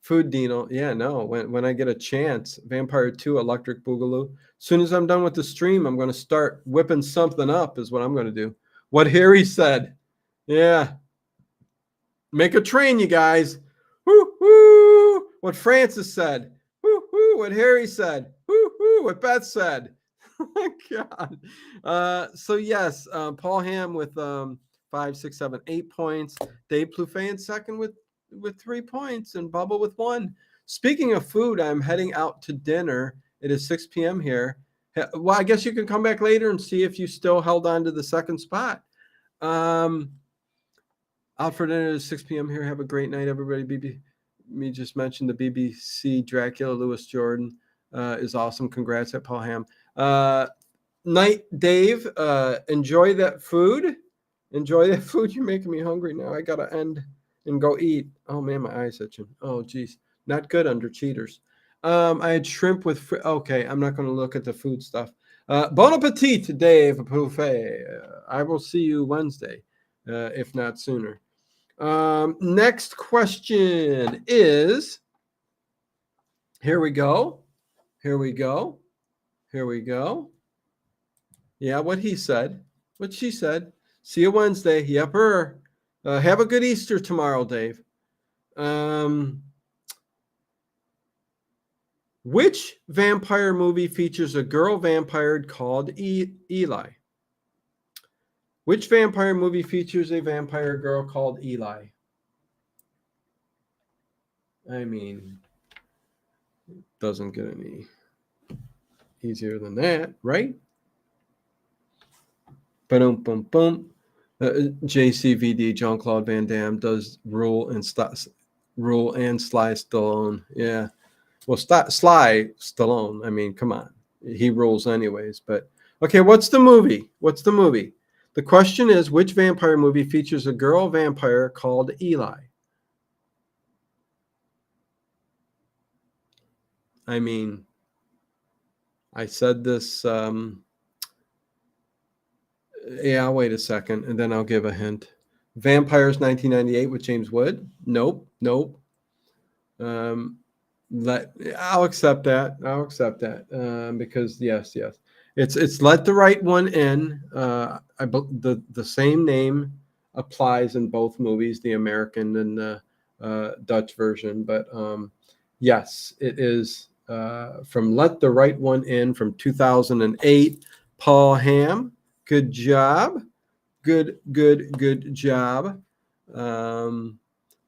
Food Dino, yeah, no. When I get a chance, Vampire 2, Electric Boogaloo. As soon as I'm done with the stream, I'm going to start whipping something up is what I'm going to do. What Harry said. Yeah. Make a train, you guys. Woo, woo. What Francis said. Woo, woo. What Harry said. Woo, woo. What Beth said. Oh, my God. So, yes, Paul Ham with 5, 6, 7, 8 points. Dave Plufay in second with 3 points and Bubba with 1. Speaking of food, I'm heading out to dinner. It is 6 p.m. here. Well, I guess you can come back later and see if you still held on to the second spot. Out for dinner at 6 p.m. here. Have a great night, everybody. Me just mentioned the BBC Dracula. Lewis Jordan is awesome. Congrats at Paul Ham. Night, Dave. Enjoy that food. You're making me hungry now. I got to end and go eat. Oh, man, my eye's itching. Oh, geez. Not good under cheaters. I had shrimp with... Okay, I'm not going to look at the food stuff. Bon appetit, Dave Buffet. I will see you Wednesday, if not sooner. Next question is... Here we go. Yeah, what he said. What she said. See you Wednesday. Yep, her. Have a good Easter tomorrow, Dave. Which vampire movie features a girl vampire called Eli? Which vampire movie features a vampire girl called Eli? I mean, doesn't get any easier than that, right? Boom, boom, boom. JCVD, Jean-Claude Van Damme does Rule and Sly Stallone. Yeah. Well, Sly Stallone. I mean, come on, he rules anyways. But okay, what's the movie? What's the movie? The question is, which vampire movie features a girl vampire called Eli? I mean, I said this. Yeah, wait a second, and then I'll give a hint. Vampires 1998 with James Wood? Nope, nope. Um, I'll accept that. I'll accept that because yes, it's Let the Right One In. The same name applies in both movies, the American and the Dutch version. But yes, it is from Let the Right One In from 2008. Paul Hamm. Good job. Good job.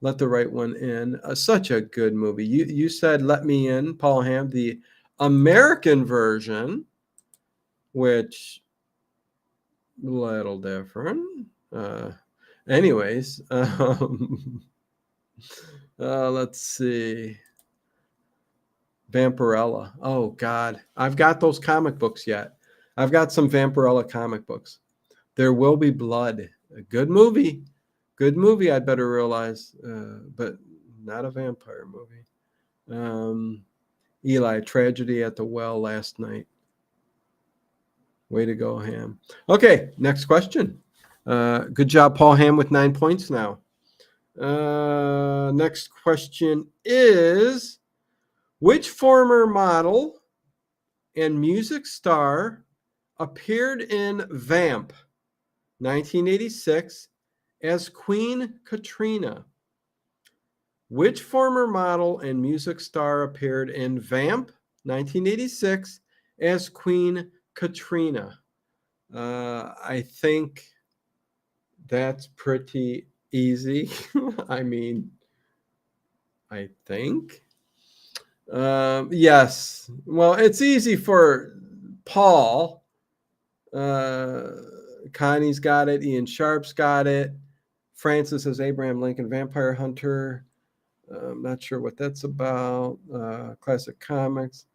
Let the Right One In. Such a good movie. You said Let Me In, Paul Hamm, the American version, which a little different. Anyways, let's see. Vampirella. Oh God, I've got those comic books yet. I've got some Vampirella comic books. There Will Be Blood. A good movie. Good movie, I'd better realize, but not a vampire movie. Eli, Tragedy at the Well Last Night. Way to go, Ham. Okay, next question. Good job, Paul Ham, with 9 points now. Next question is, which former model and music star appeared in Vamp 1986 as Queen Katrina? Which former model and music star appeared in Vamp 1986 as Queen Katrina? I think that's pretty easy. I mean, I think. Yes. Well, it's easy for Paul. Connie's got it. Ian Sharp's got it. Francis says Abraham Lincoln Vampire Hunter. I'm not sure what that's about. Classic Comics.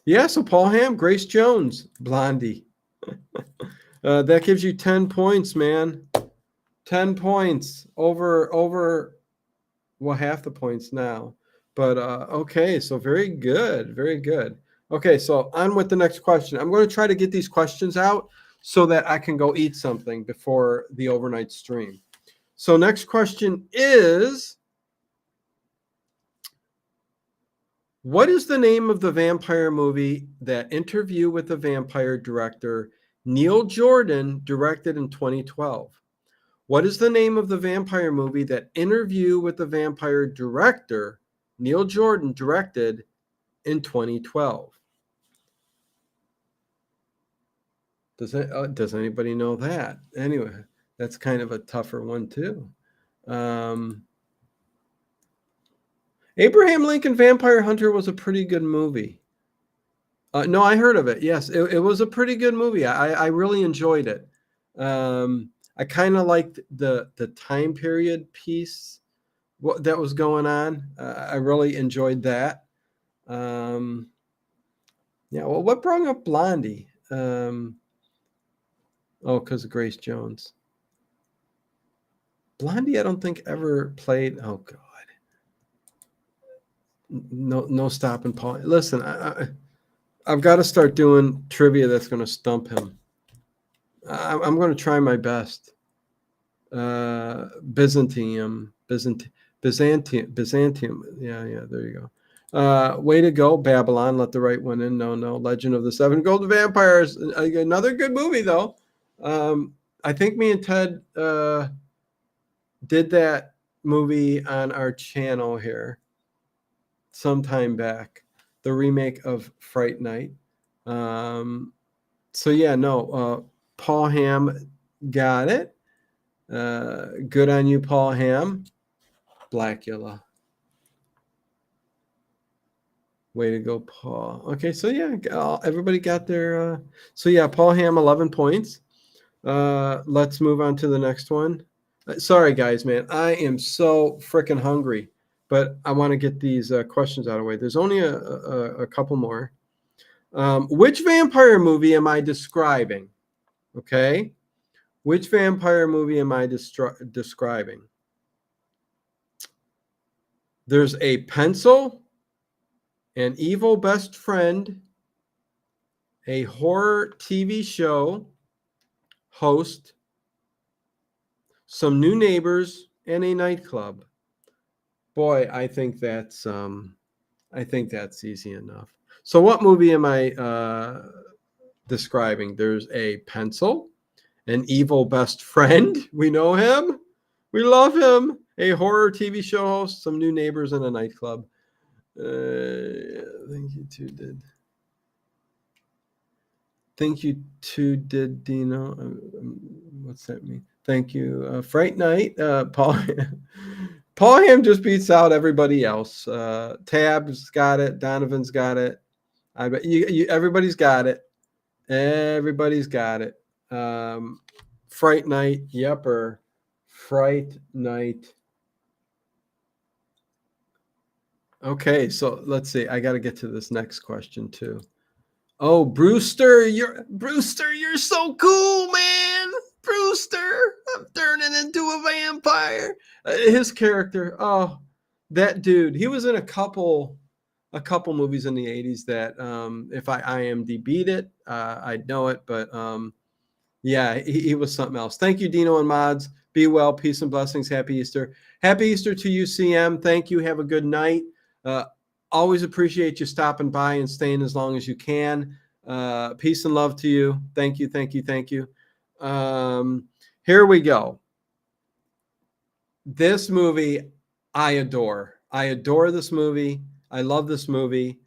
Yeah, so Paul Hamm, Grace Jones, Blondie. That gives you 10 points, man. 10 points over well, half the points now. But okay, so very good, very good. Okay, so on with the next question. I'm going to try to get these questions out so that I can go eat something before the overnight stream. So next question is, what is the name of the vampire movie that Interview with the Vampire director Neil Jordan directed in 2012? What is the name of the vampire movie that Interview with the Vampire director Neil Jordan directed in 2012? Does anybody know that? Anyway, that's kind of a tougher one too. Abraham Lincoln Vampire Hunter was a pretty good movie. No, I heard of it. Yes, it was a pretty good movie. I really enjoyed it. I kind of liked the time period piece that was going on. I really enjoyed that. Yeah. Well, what brought up Blondie? Because of Grace Jones. Blondie, I don't think ever played. Oh God. No stopping Paul. Listen, I've got to start doing trivia that's going to stump him. I'm going to try my best. Byzantium. Yeah, there you go. Way to go, Babylon. Let the Right One In. No. Legend of the Seven Golden Vampires. Another good movie, though. I think me and Ted did that movie on our channel here sometime back, the remake of Fright Night. So yeah, no, Paul Ham got it. Good on you, Paul Ham. Blackula. Way to go, Paul. Okay, so yeah, everybody got their. So yeah, Paul Ham, 11 points. Let's move on to the next one. Sorry, guys, man. I am so freaking hungry, but I want to get these questions out of the way. There's only a couple more. Which vampire movie am I describing? Okay. Which vampire movie am I describing? There's a pencil, an evil best friend, a horror TV show host, some new neighbors, and a nightclub. Boy, I think that's easy enough. So what movie am I describing? There's a pencil, an evil best friend. We know him. We love him. A horror TV show host, some new neighbors, and a nightclub. Thank you two did. Thank you two did, Dino. What's that mean? Thank you. Fright Night. Paul Ham just beats out everybody else. Tab's got it. Donovan's got it. I bet everybody's got it. Everybody's got it. Fright Night. Yepper. Fright Night. Okay, so let's see. I got to get to this next question too. Oh, Brewster, you're so cool, man. Brewster, I'm turning into a vampire. His character, oh, that dude. He was in a couple movies in the 80s that if I IMDb'd it, I'd know it, but yeah, he was something else. Thank you, Dino and Mods. Be well, peace and blessings. Happy Easter. Happy Easter to you, CM. Thank you. Have a good night. Always appreciate you stopping by and staying as long as you can. Peace and love to you. Thank you, thank you, thank you. Here we go. This movie, I adore. I adore this movie. I love this movie.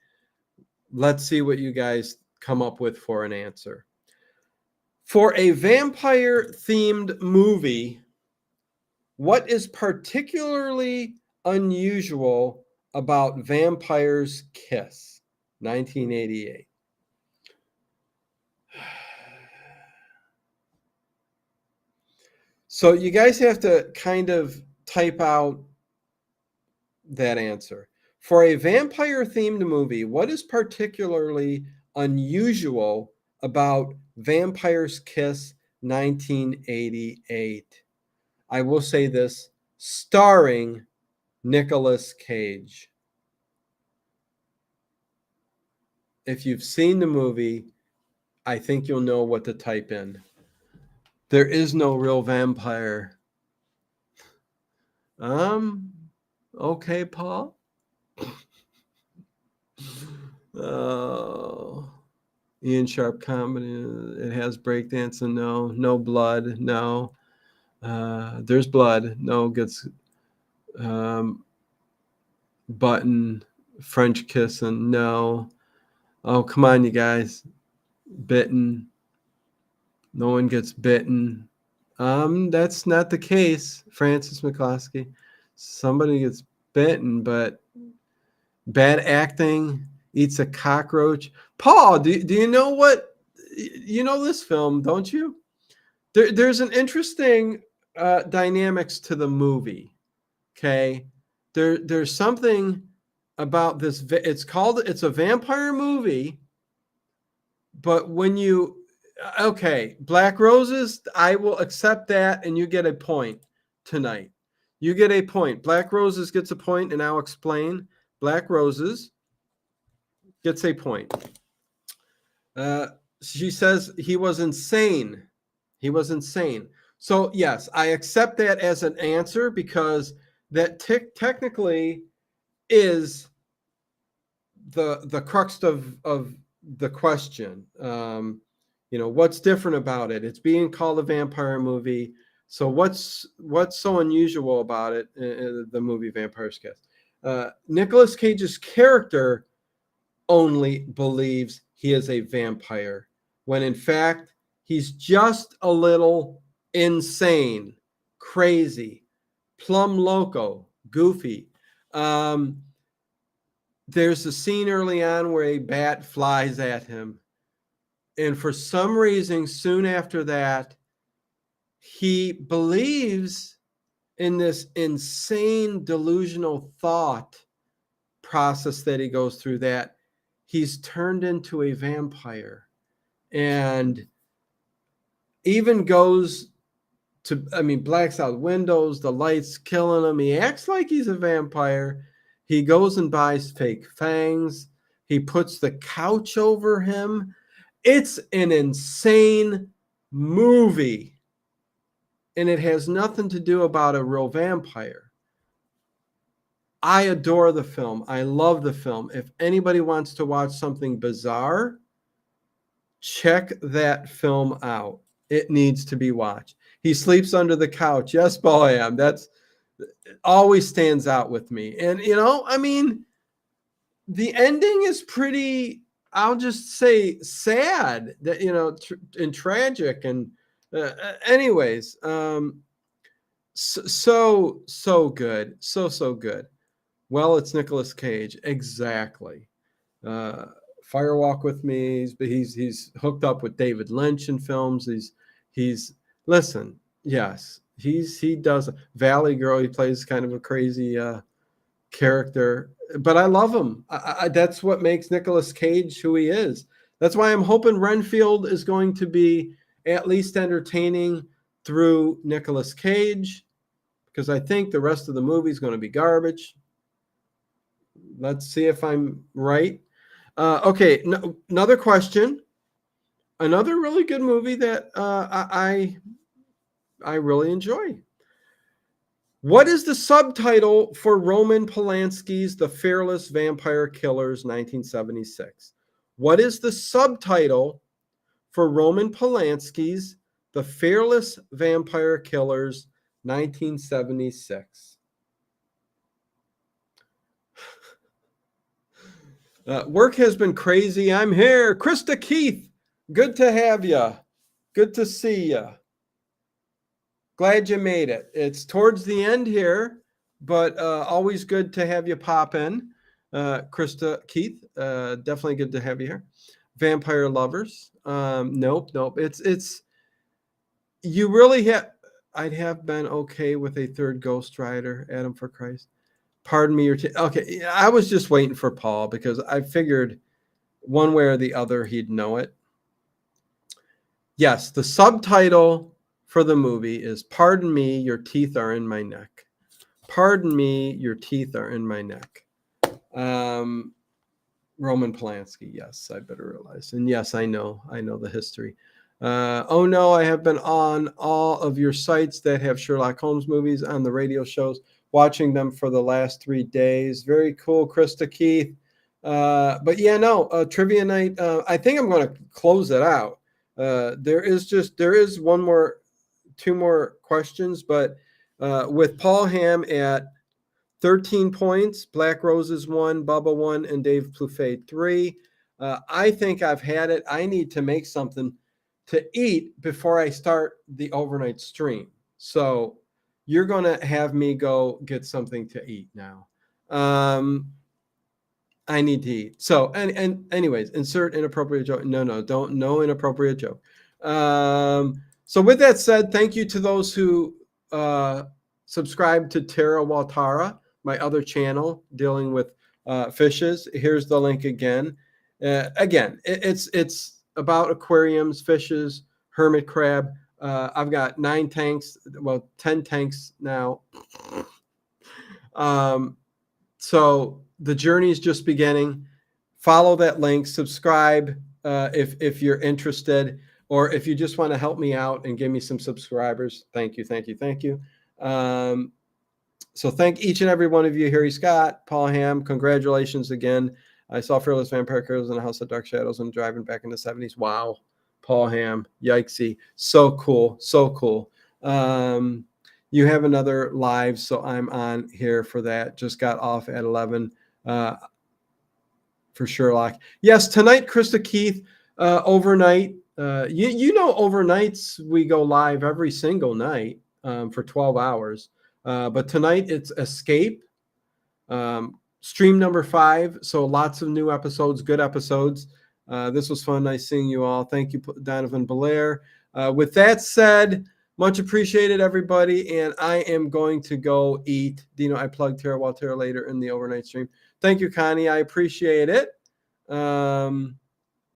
Let's see what you guys come up with for an answer. For a vampire-themed movie, what is particularly unusual about Vampire's Kiss, 1988? So you guys have to kind of type out that answer. For a vampire-themed movie, what is particularly unusual about Vampire's Kiss, 1988? I will say this, starring Nicolas Cage. If you've seen the movie, I think you'll know what to type in. There is no real vampire. Okay, Paul. Oh, Ian Sharp comedy. It has breakdancing. No blood. No. There's blood. No gets button French kissing. No. Oh, come on, you guys. Bitten. No one gets bitten. That's not the case, Francis McCloskey. Somebody gets bitten, but bad acting, eats a cockroach. Paul, do you know what? You know this film, don't you? There's an interesting dynamics to the movie. Okay, there's something about this. It's a vampire movie, but when you okay, Black Roses, I will accept that, and you get a point tonight. You get a point. Black Roses gets a point, and I'll explain. Black Roses gets a point. She says he was insane. He was insane. So, yes, I accept that as an answer because that technically is the crux of the question. What's different about it? It's being called a vampire movie. So what's so unusual about it? The movie Vampire's Kiss. Nicolas Cage's character only believes he is a vampire, when in fact he's just a little insane, crazy, plum loco, goofy. Um, there's a scene early on where a bat flies at him, and for some reason, soon after that, he believes in this insane delusional thought process that he goes through, that he's turned into a vampire, and even goes to, blacks out windows, the lights killing him. He acts like he's a vampire. He goes and buys fake fangs. He puts the couch over him. It's an insane movie, and it has nothing to do about a real vampire. I adore the film. I love the film. If anybody wants to watch something bizarre, check that film out. It needs to be watched. He sleeps under the couch. Yes, Boham. That's always stands out with me. And, the ending is pretty, I'll just say, sad, that, and tragic. And anyways, so good. So good. Well, it's Nicolas Cage. Exactly. Fire Walk with Me. He's hooked up with David Lynch in films. He's listen. Yes, he does. Valley Girl. He plays kind of a crazy character, but I love him. That's what makes Nicolas Cage who he is. That's why I'm hoping Renfield is going to be at least entertaining through Nicolas Cage, because I think the rest of the movie is going to be garbage. Let's see if I'm right. Okay, another question. Another really good movie that I really enjoy. What is the subtitle for Roman Polanski's The Fearless Vampire Killers, 1976? What is the subtitle for Roman Polanski's The Fearless Vampire Killers, 1976? Work has been crazy. I'm here. Krista Keith, good to have you. Good to see you. Glad you made it. It's towards the end here, but always good to have you pop in. Krista Keith, definitely good to have you here. Vampire Lovers. Nope. It's you really have. I'd have been okay with a third Ghost Rider, Adam, for Christ. Pardon me. Okay. I was just waiting for Paul, because I figured one way or the other he'd know it. Yes, the subtitle for the movie is "Pardon Me, Your Teeth Are in My Neck." Pardon me, your teeth are in my neck. Roman Polanski. Yes, I better realize. And yes, I know the history. Oh no, I have been on all of your sites that have Sherlock Holmes movies on the radio shows, watching them for the last 3 days. Very cool, Krista Keith. But yeah, no, trivia night. I think I'm going to close it out. There is 2 more questions, but with Paul Ham at 13 points, Black Roses 1, Bubba 1, and Dave Plouffe 3. I think I've had it. I need to make something to eat before I start the overnight stream. So you're going to have me go get something to eat now. I need to eat. So, and anyways, insert inappropriate joke. No inappropriate joke. So with that said, thank you to those who subscribe to Terra Waltara, my other channel dealing with fishes. Here's the link again. Again, it's about aquariums, fishes, hermit crab. I've got 10 tanks now. So the journey is just beginning. Follow that link, subscribe if you're interested, or if you just want to help me out and give me some subscribers. Thank you. So thank each and every one of you. Harry Scott, Paul Ham, congratulations again. I saw Fearless Vampire Killers in the House of Dark Shadows and driving back in the 70s. Wow. Paul Ham, yikesy. So cool. You have another live, so I'm on here for that. Just got off at 11 for Sherlock. Yes, tonight, Krista Keith, overnight. Overnights we go live every single night for 12 hours. But tonight it's Escape, stream number 5. So lots of new episodes, good episodes. This was fun. Nice seeing you all. Thank you, Donovan Belair. With that said, much appreciated, everybody. And I am going to go eat. Dino, I plugged Tara Waltera later in the overnight stream. Thank you, Connie. I appreciate it.